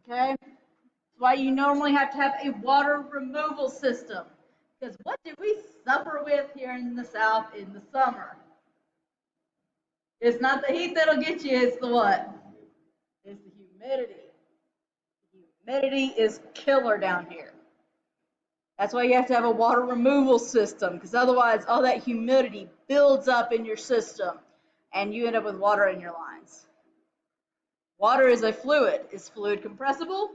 Okay? That's why you normally have to have a water removal system. Because what do we suffer with here in the South in the summer? It's not the heat that'll get you, it's the what? It's the humidity. The humidity is killer down here. That's why you have to have a water removal system, because otherwise all that humidity builds up in your system and you end up with water in your lines. Water is a fluid. Is fluid compressible?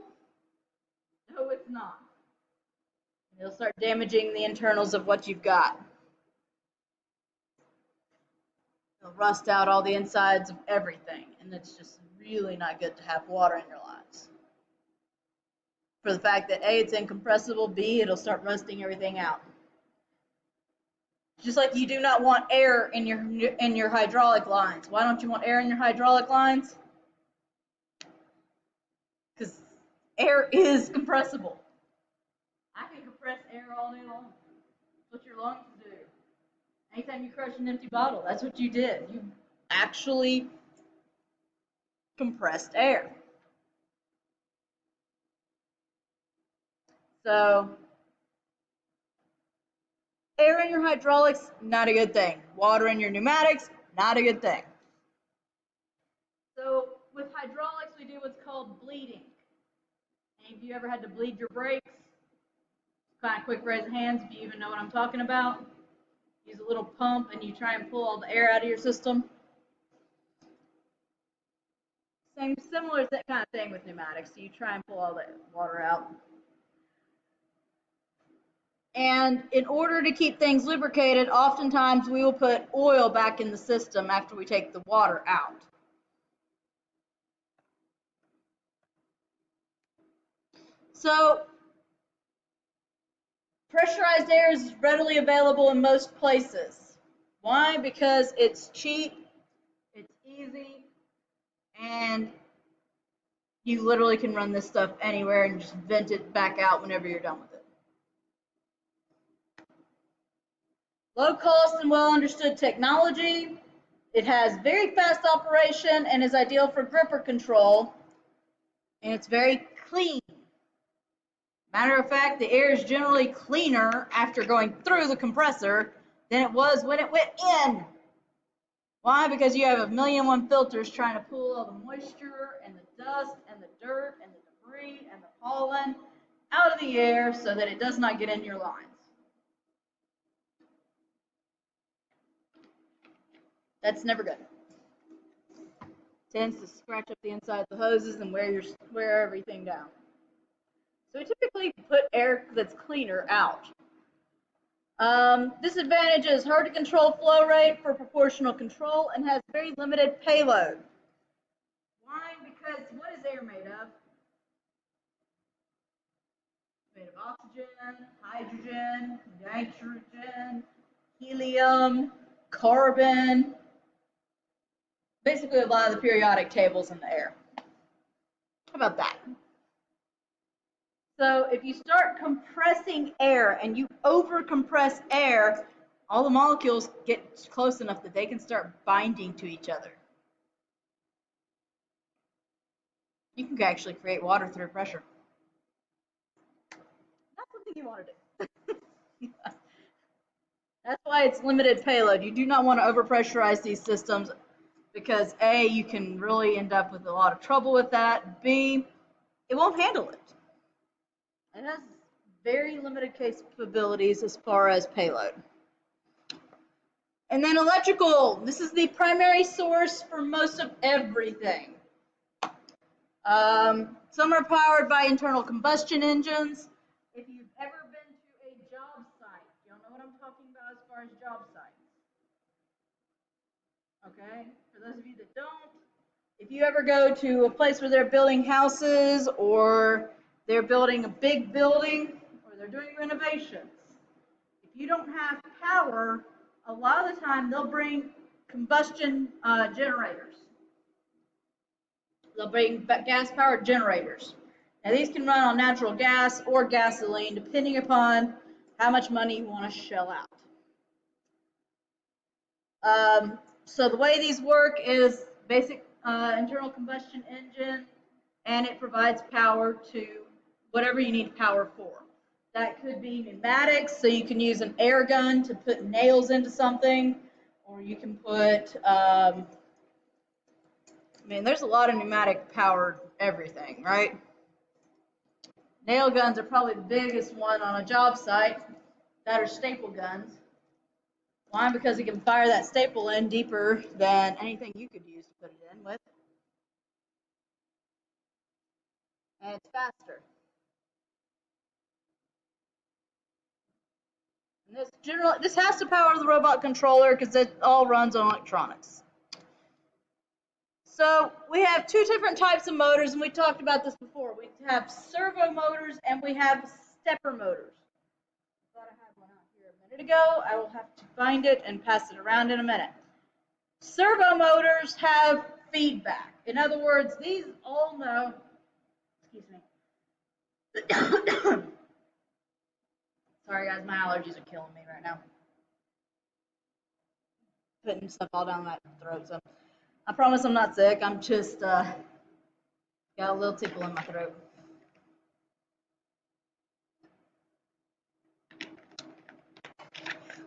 No, it's not. It'll start damaging the internals of what you've got. It'll rust out all the insides of everything, and it's just really not good to have water in your lines. For the fact that A, it's incompressible, B, it'll start rusting everything out. Just like you do not want air in your hydraulic lines. Why don't you want air in your hydraulic lines? Because air is compressible. I can compress air all day long. That's what your lungs do. Anytime you crush an empty bottle, that's what you did. You actually compressed air. So, air in your hydraulics, not a good thing. Water in your pneumatics, not a good thing. So, with hydraulics, we do what's called bleeding. Any of you ever had to bleed your brakes? Kind of quick raise of hands if you even know what I'm talking about. Use a little pump and you try and pull all the air out of your system. Same similar kind of thing with pneumatics. So you try and pull all the water out. And in order to keep things lubricated, oftentimes we will put oil back in the system after we take the water out. So pressurized air is readily available in most places. Why? Because it's cheap, it's easy, and you literally can run this stuff anywhere and just vent it back out whenever you're done with it. Low cost and well understood technology. It has very fast operation and is ideal for gripper control. And it's very clean. Matter of fact, the air is generally cleaner after going through the compressor than it was when it went in. Why? Because you have a million and one filters trying to pull all the moisture and the dust and the dirt and the debris and the pollen out of the air so that it does not get in your lines. That's never good. Tends to scratch up the inside of the hoses and wear everything down. So we typically put air that's cleaner out. Disadvantage is hard to control flow rate for proportional control and has very limited payload. Why? Because what is air made of? It's made of oxygen, hydrogen, nitrogen, helium, carbon, basically a lot of the periodic tables in the air. How about that? So if you start compressing air and you over compress air, all the molecules get close enough that they can start binding to each other. You can actually create water through pressure. Not something you want to do. That's why it's limited payload. You do not want to overpressurize these systems because A, you can really end up with a lot of trouble with that. B, it won't handle it. It has very limited capabilities as far as payload. And then electrical. This is the primary source for most of everything. Some are powered by internal combustion engines. If you've ever been to a job site, you'll know what I'm talking about as far as job sites. Okay? For those of you that don't, if you ever go to a place where they're building houses or they're building a big building or they're doing renovations, if you don't have power, a lot of the time they'll bring combustion generators. They'll bring gas-powered generators. Now these can run on natural gas or gasoline depending upon how much money you want to shell out. So the way these work is basic internal combustion engine, and it provides power to whatever you need power for. That could be pneumatics, so you can use an air gun to put nails into something, or you can put, there's a lot of pneumatic powered everything, right? Nail guns are probably the biggest one on a job site. That are staple guns. Why? Because you can fire that staple in deeper than anything you could use to put it in with. And it's faster. And this has to power the robot controller because it all runs on electronics. So we have two different types of motors, and we talked about this before. We have servo motors and we have stepper motors. I thought I had one out here a minute ago. I will have to find it and pass it around in a minute. Servo motors have feedback. In other words, these all know, excuse me. Sorry guys, my allergies are killing me right now. Putting stuff all down my throat, so I promise I'm not sick. I'm just got a little tickle in my throat.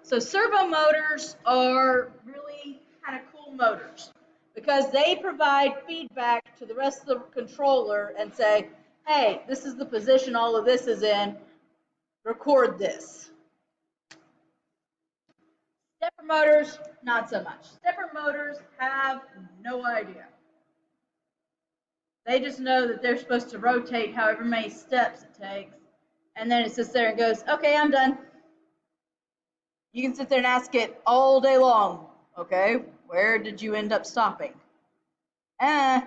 So servo motors are really kind of cool motors because they provide feedback to the rest of the controller and say, hey, this is the position all of this is in, record this. Stepper motors, not so much. Stepper motors have no idea. They just know that they're supposed to rotate however many steps it takes, and then it sits there and goes, okay, I'm done. You can sit there and ask it all day long. Okay, where did you end up stopping? It's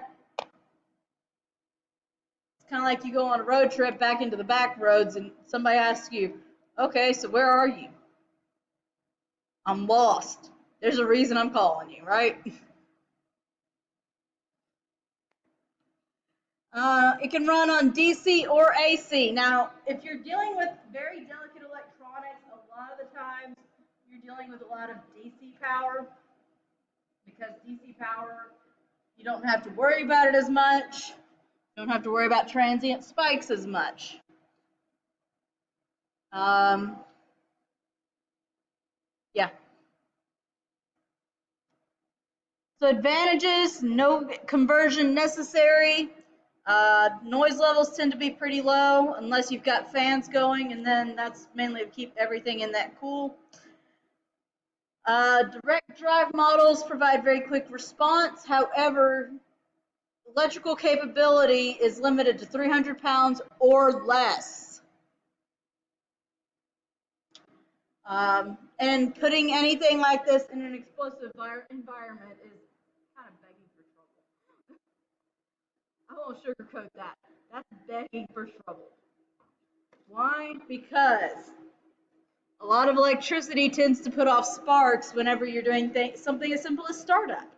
kind of like you go on a road trip back into the back roads and somebody asks you, okay, so where are you? I'm lost. There's a reason I'm calling you, right? It can run on DC or AC. Now, if you're dealing with very delicate electronics, a lot of the times you're dealing with a lot of DC power, because DC power, you don't have to worry about it as much. You don't have to worry about transient spikes as much. Yeah. So advantages, no conversion necessary. Noise levels tend to be pretty low unless you've got fans going, and then that's mainly to keep everything in that cool. Direct drive models provide very quick response. However, electrical capability is limited to 300 pounds or less. And putting anything like this in an explosive environment is kind of begging for trouble. I won't sugarcoat that. That's begging for trouble. Why? Because a lot of electricity tends to put off sparks whenever you're doing something as simple as startup.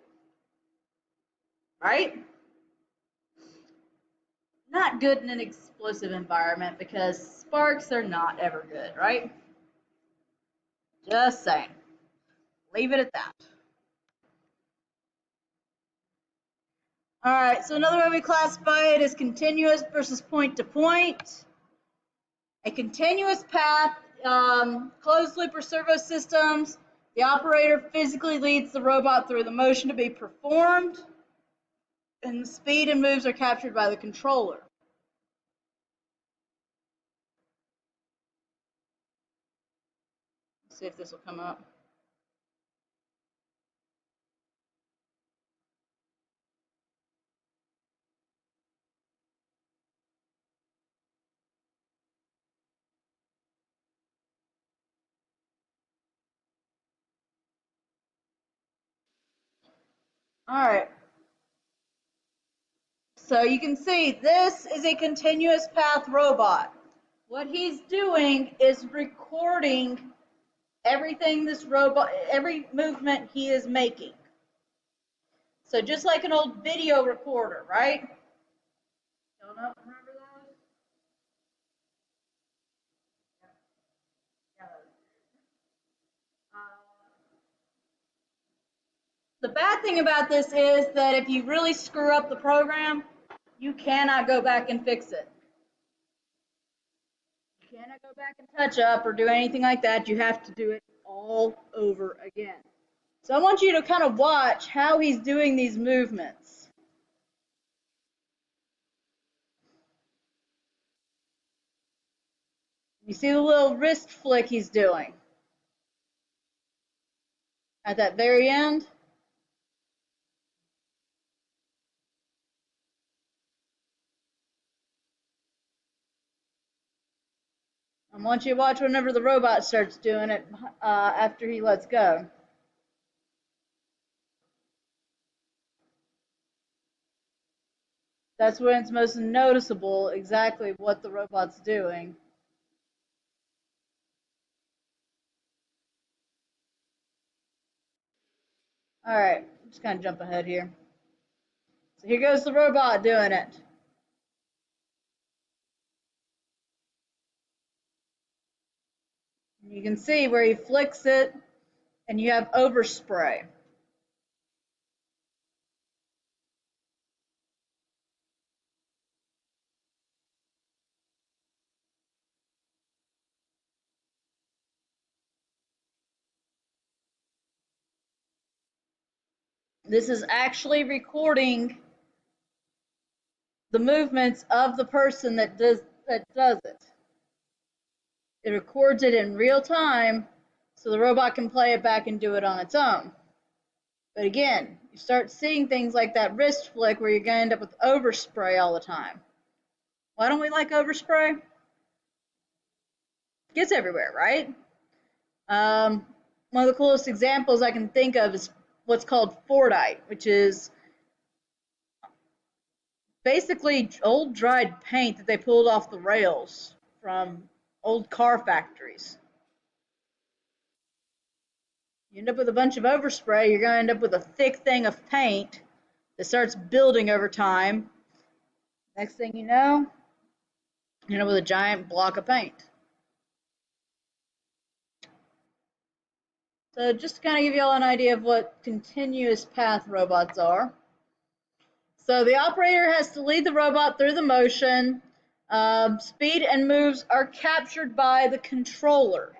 Right? Not good in an explosive environment because sparks are not ever good, right? Just saying. Leave it at that. All right, so another way we classify it is continuous versus point to point. A continuous path, closed loop or servo systems, the operator physically leads the robot through the motion to be performed, and the speed and moves are captured by the controller. Let's see if this will come up. All right. So you can see this is a continuous path robot. What he's doing is recording everything this robot, every movement he is making. So just like an old video recorder, right? Y'all know, remember those? Yeah. The bad thing about this is that if you really screw up the program, you cannot go back and fix it. You cannot go back and touch up or do anything like that. You have to do it all over again. So I want you to kind of watch how he's doing these movements. You see the little wrist flick he's doing at that very end? I want you to watch whenever the robot starts doing it after he lets go. That's when it's most noticeable exactly what the robot's doing. All right, I'm just gonna jump ahead here. So here goes the robot doing it. You can see where he flicks it and you have overspray. This is actually recording the movements of the person that does it. It records it in real time so the robot can play it back and do it on its own. But again, you start seeing things like that wrist flick where you're going to end up with overspray all the time. Why don't we like overspray? It gets everywhere, right? One of the coolest examples I can think of is what's called Fordite, which is basically old dried paint that they pulled off the rails from old car factories. You end up with a bunch of overspray, you're going to end up with a thick thing of paint that starts building over time. Next thing you know, you end up with a giant block of paint. So just to kind of give you all an idea of what continuous path robots are. So the operator has to lead the robot through the motion. Speed and moves are captured by the controller.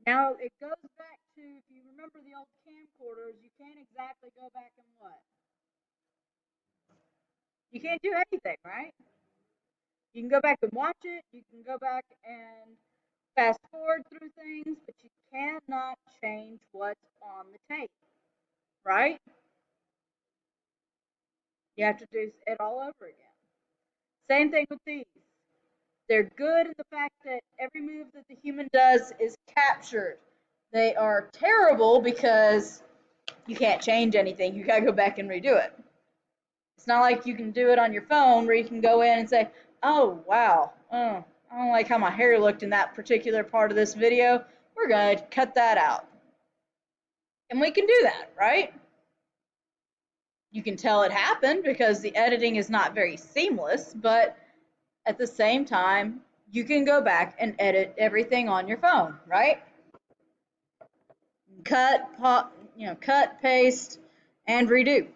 Now it goes back to, if you remember the old camcorders, you can't exactly go back and what? You can't do anything, right? You can go back and watch it, you can go back and fast forward through things, but you cannot change what's on the tape, right? You have to do it all over again. Same thing with these. They're good in the fact that every move that the human does is captured. They are terrible because you can't change anything. You gotta go back and redo it. It's not like you can do it on your phone where you can go in and say, oh, wow, I don't like how my hair looked in that particular part of this video. We're going to cut that out. And we can do that, right? You can tell it happened because the editing is not very seamless, but at the same time, you can go back and edit everything on your phone, right? Cut, cut, paste, and redo.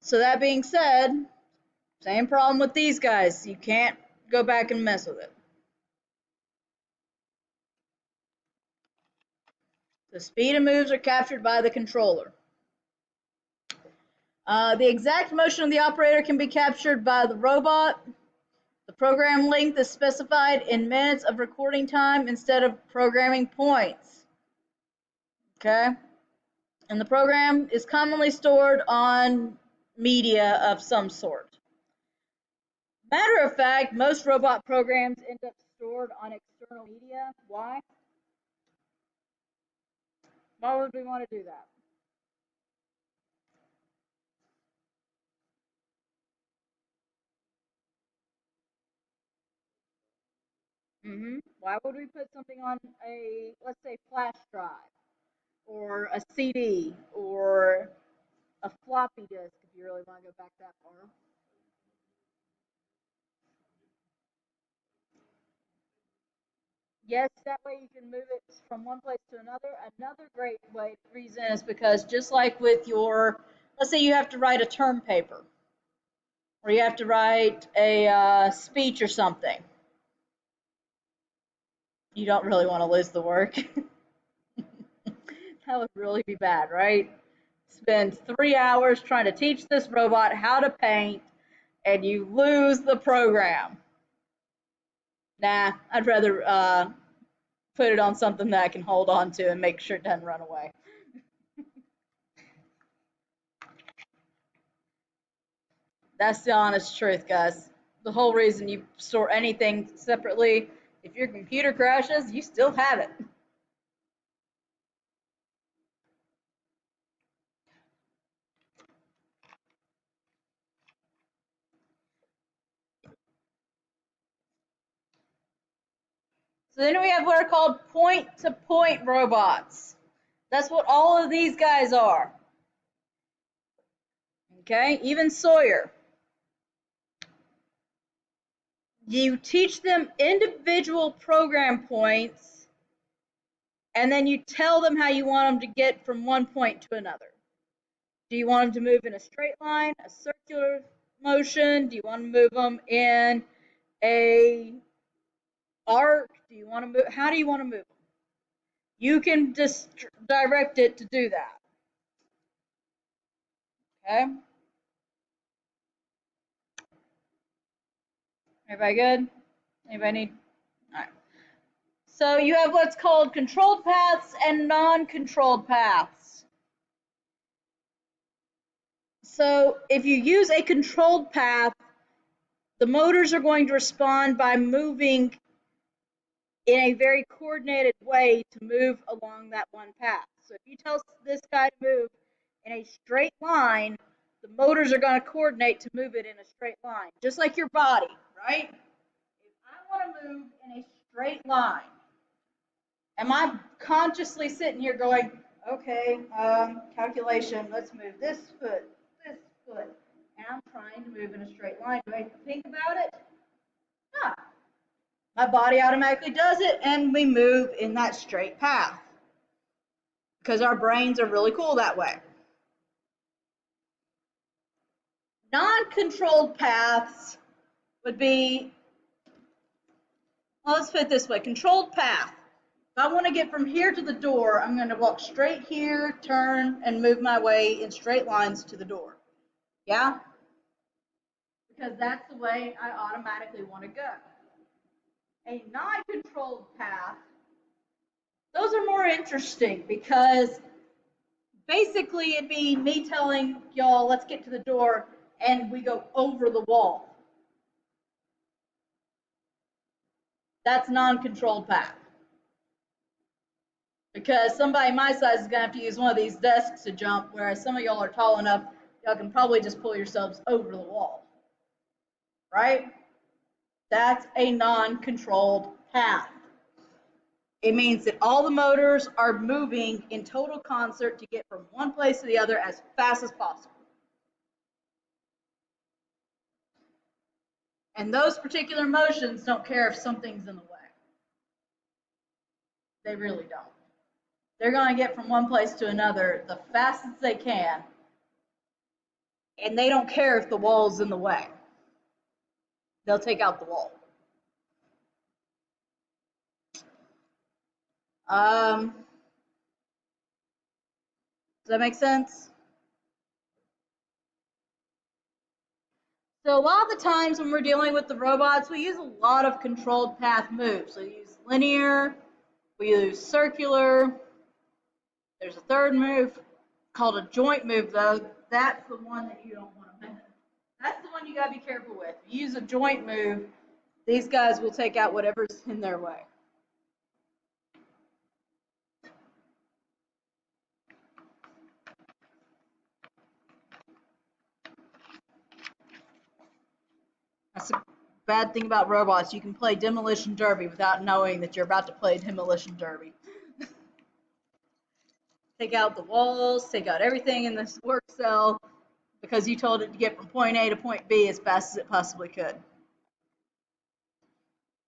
So that being said, same problem with these guys. You can't go back and mess with it. The speed and moves are captured by the controller. The exact motion of the operator can be captured by the robot. The program length is specified in minutes of recording time instead of programming points. Okay? And the program is commonly stored on media of some sort. Matter of fact, most robot programs end up stored on external media. Why? Why would we want to do that? Why would we put something on a, let's say, flash drive or a CD or a floppy disk if you really want to go back that far? Yes, that way you can move it from one place to another. Another great reason is because just like with your, let's say you have to write a term paper or you have to write a speech or something. You don't really want to lose the work. That would really be bad, right? Spend 3 hours trying to teach this robot how to paint and you lose the program. Nah, I'd rather put it on something that I can hold on to and make sure it doesn't run away. That's the honest truth, guys. The whole reason you store anything separately, if your computer crashes, you still have it. So then we have what are called point-to-point robots. That's what all of these guys are. Okay, even Sawyer. You teach them individual program points, and then you tell them how you want them to get from one point to another. Do you want them to move in a straight line, a circular motion? Do you want to move them in a arc? Do you want to move? How do you want to move them? You can just direct it to do that. Okay. Everybody good? Anybody need? All right. So you have what's called controlled paths and non-controlled paths. So if you use a controlled path, the motors are going to respond by moving in a very coordinated way to move along that one path. So if you tell this guy to move in a straight line, the motors are going to coordinate to move it in a straight line, just like your body, right? If I want to move in a straight line, am I consciously sitting here going, okay, calculation, let's move this foot, and I'm trying to move in a straight line. Do I think about it? No. My body automatically does it, and we move in that straight path because our brains are really cool that way. Non-controlled paths would be, well, let's put it this way, controlled path. If I want to get from here to the door, I'm going to walk straight here, turn, and move my way in straight lines to the door. Yeah? Because that's the way I automatically want to go. A non-controlled path, those are more interesting because basically it'd be me telling y'all, let's get to the door, and we go over the wall. That's non-controlled path. Because somebody my size is going to have to use one of these desks to jump, whereas some of y'all are tall enough, y'all can probably just pull yourselves over the wall. Right? That's a non-controlled path. It means that all the motors are moving in total concert to get from one place to the other as fast as possible. And those particular motions don't care if something's in the way. They really don't. They're going to get from one place to another the fastest they can, and they don't care if the wall's in the way. They'll take out the wall. Does that make sense? So a lot of the times when we're dealing with the robots, we use a lot of controlled path moves. So we use linear, we use circular. There's a third move called a joint move, though. That's the one that you don't want to mess. That's the one you got to be careful with. If you use a joint move, these guys will take out whatever's in their way. That's a bad thing about robots. You can play Demolition Derby without knowing that you're about to play Demolition Derby. Take out the walls, take out everything in this work cell because you told it to get from point A to point B as fast as it possibly could.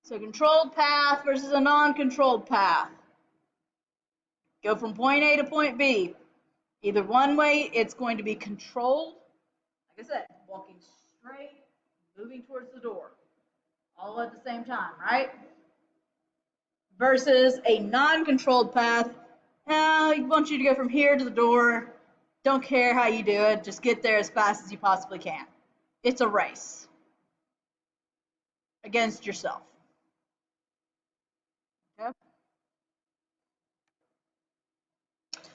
So controlled path versus a non-controlled path. Go from point A to point B. Either one way, it's going to be controlled. Like I said, walking straight, moving towards the door, all at the same time, right? Versus a non-controlled path. I want you to go from here to the door. Don't care how you do it. Just get there as fast as you possibly can. It's a race against yourself. Okay?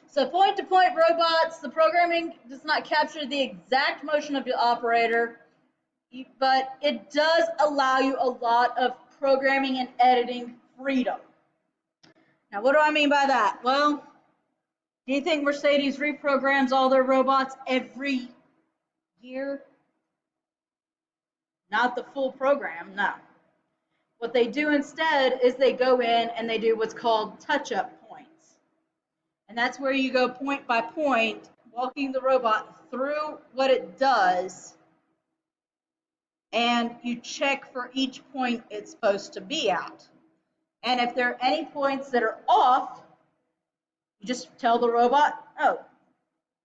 So point-to-point robots, the programming does not capture the exact motion of the operator, but it does allow you a lot of programming and editing freedom. Now, what do I mean by that? Well, do you think Mercedes reprograms all their robots every year? Not the full program, no. What they do instead is they go in and they do what's called touch-up points. And that's where you go point by point, walking the robot through what it does, and you check for each point it's supposed to be at. And if there are any points that are off, you just tell the robot, oh,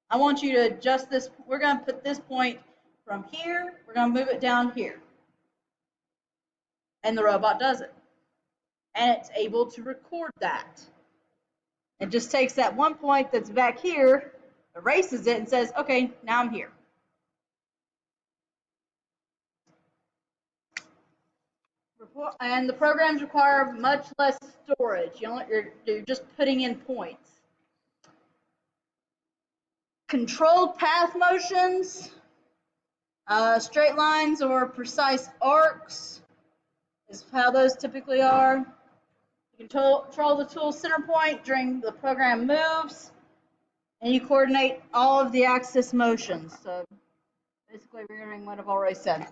I want you to adjust this. We're going to put this point from here. We're going to move it down here. And the robot does it. And it's able to record that. It just takes that one point that's back here, erases it, and says, okay, now I'm here. And the programs require much less storage. You're just putting in points. Controlled path motions, straight lines or precise arcs is how those typically are. You control the tool center point during the program moves, and you coordinate all of the axis motions. So basically reiterating what I've already said.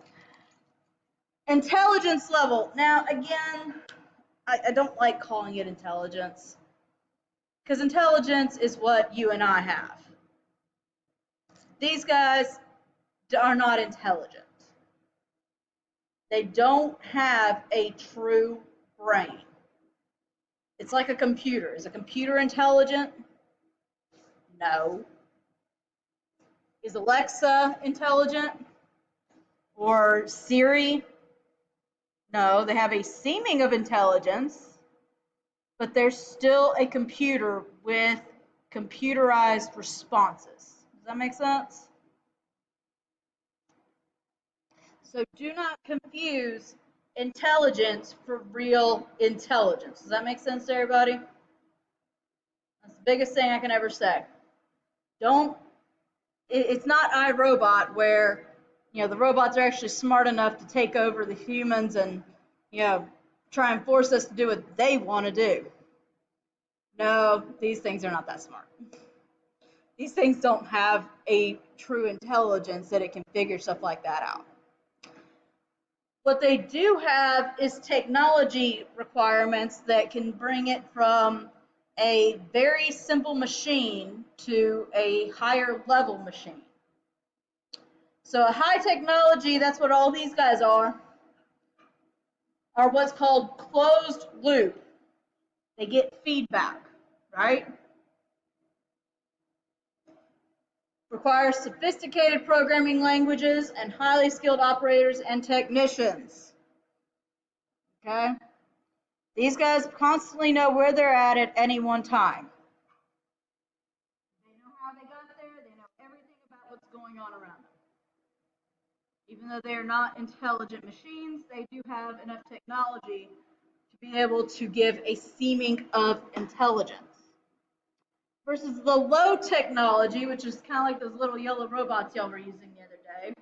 Intelligence level. Now, again, I don't like calling it intelligence, because intelligence is what you and I have. These guys are not intelligent. They don't have a true brain. It's like a computer. Is a computer intelligent? No. Is Alexa intelligent? Or Siri? No, they have a seeming of intelligence, but they're still a computer with computerized responses. Does that make sense? So do not confuse intelligence for real intelligence. Does that make sense to everybody? That's the biggest thing I can ever say. It's not iRobot where, the robots are actually smart enough to take over the humans and, try and force us to do what they want to do. No, these things are not that smart. These things don't have a true intelligence that it can figure stuff like that out. What they do have is technology requirements that can bring it from a very simple machine to a higher level machine. So a high technology, that's what all these guys are what's called closed loop. They get feedback, right? Requires sophisticated programming languages and highly skilled operators and technicians. Okay? These guys constantly know where they're at any one time. They know how they got there. They know everything about what's going on around them. Even though they are not intelligent machines, they do have enough technology to be able to give a seeming of intelligence. Versus the low technology, which is kind of like those little yellow robots y'all were using the other day.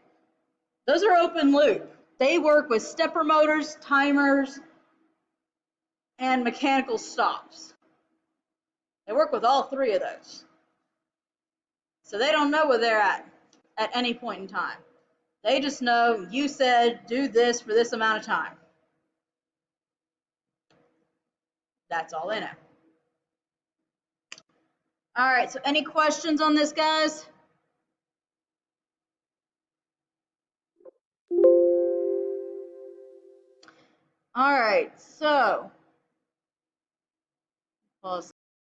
Those are open loop. They work with stepper motors, timers, and mechanical stops. They work with all three of those. So they don't know where they're at any point in time. They just know you said do this for this amount of time. That's all they know. All right, so any questions on this, guys? All right, so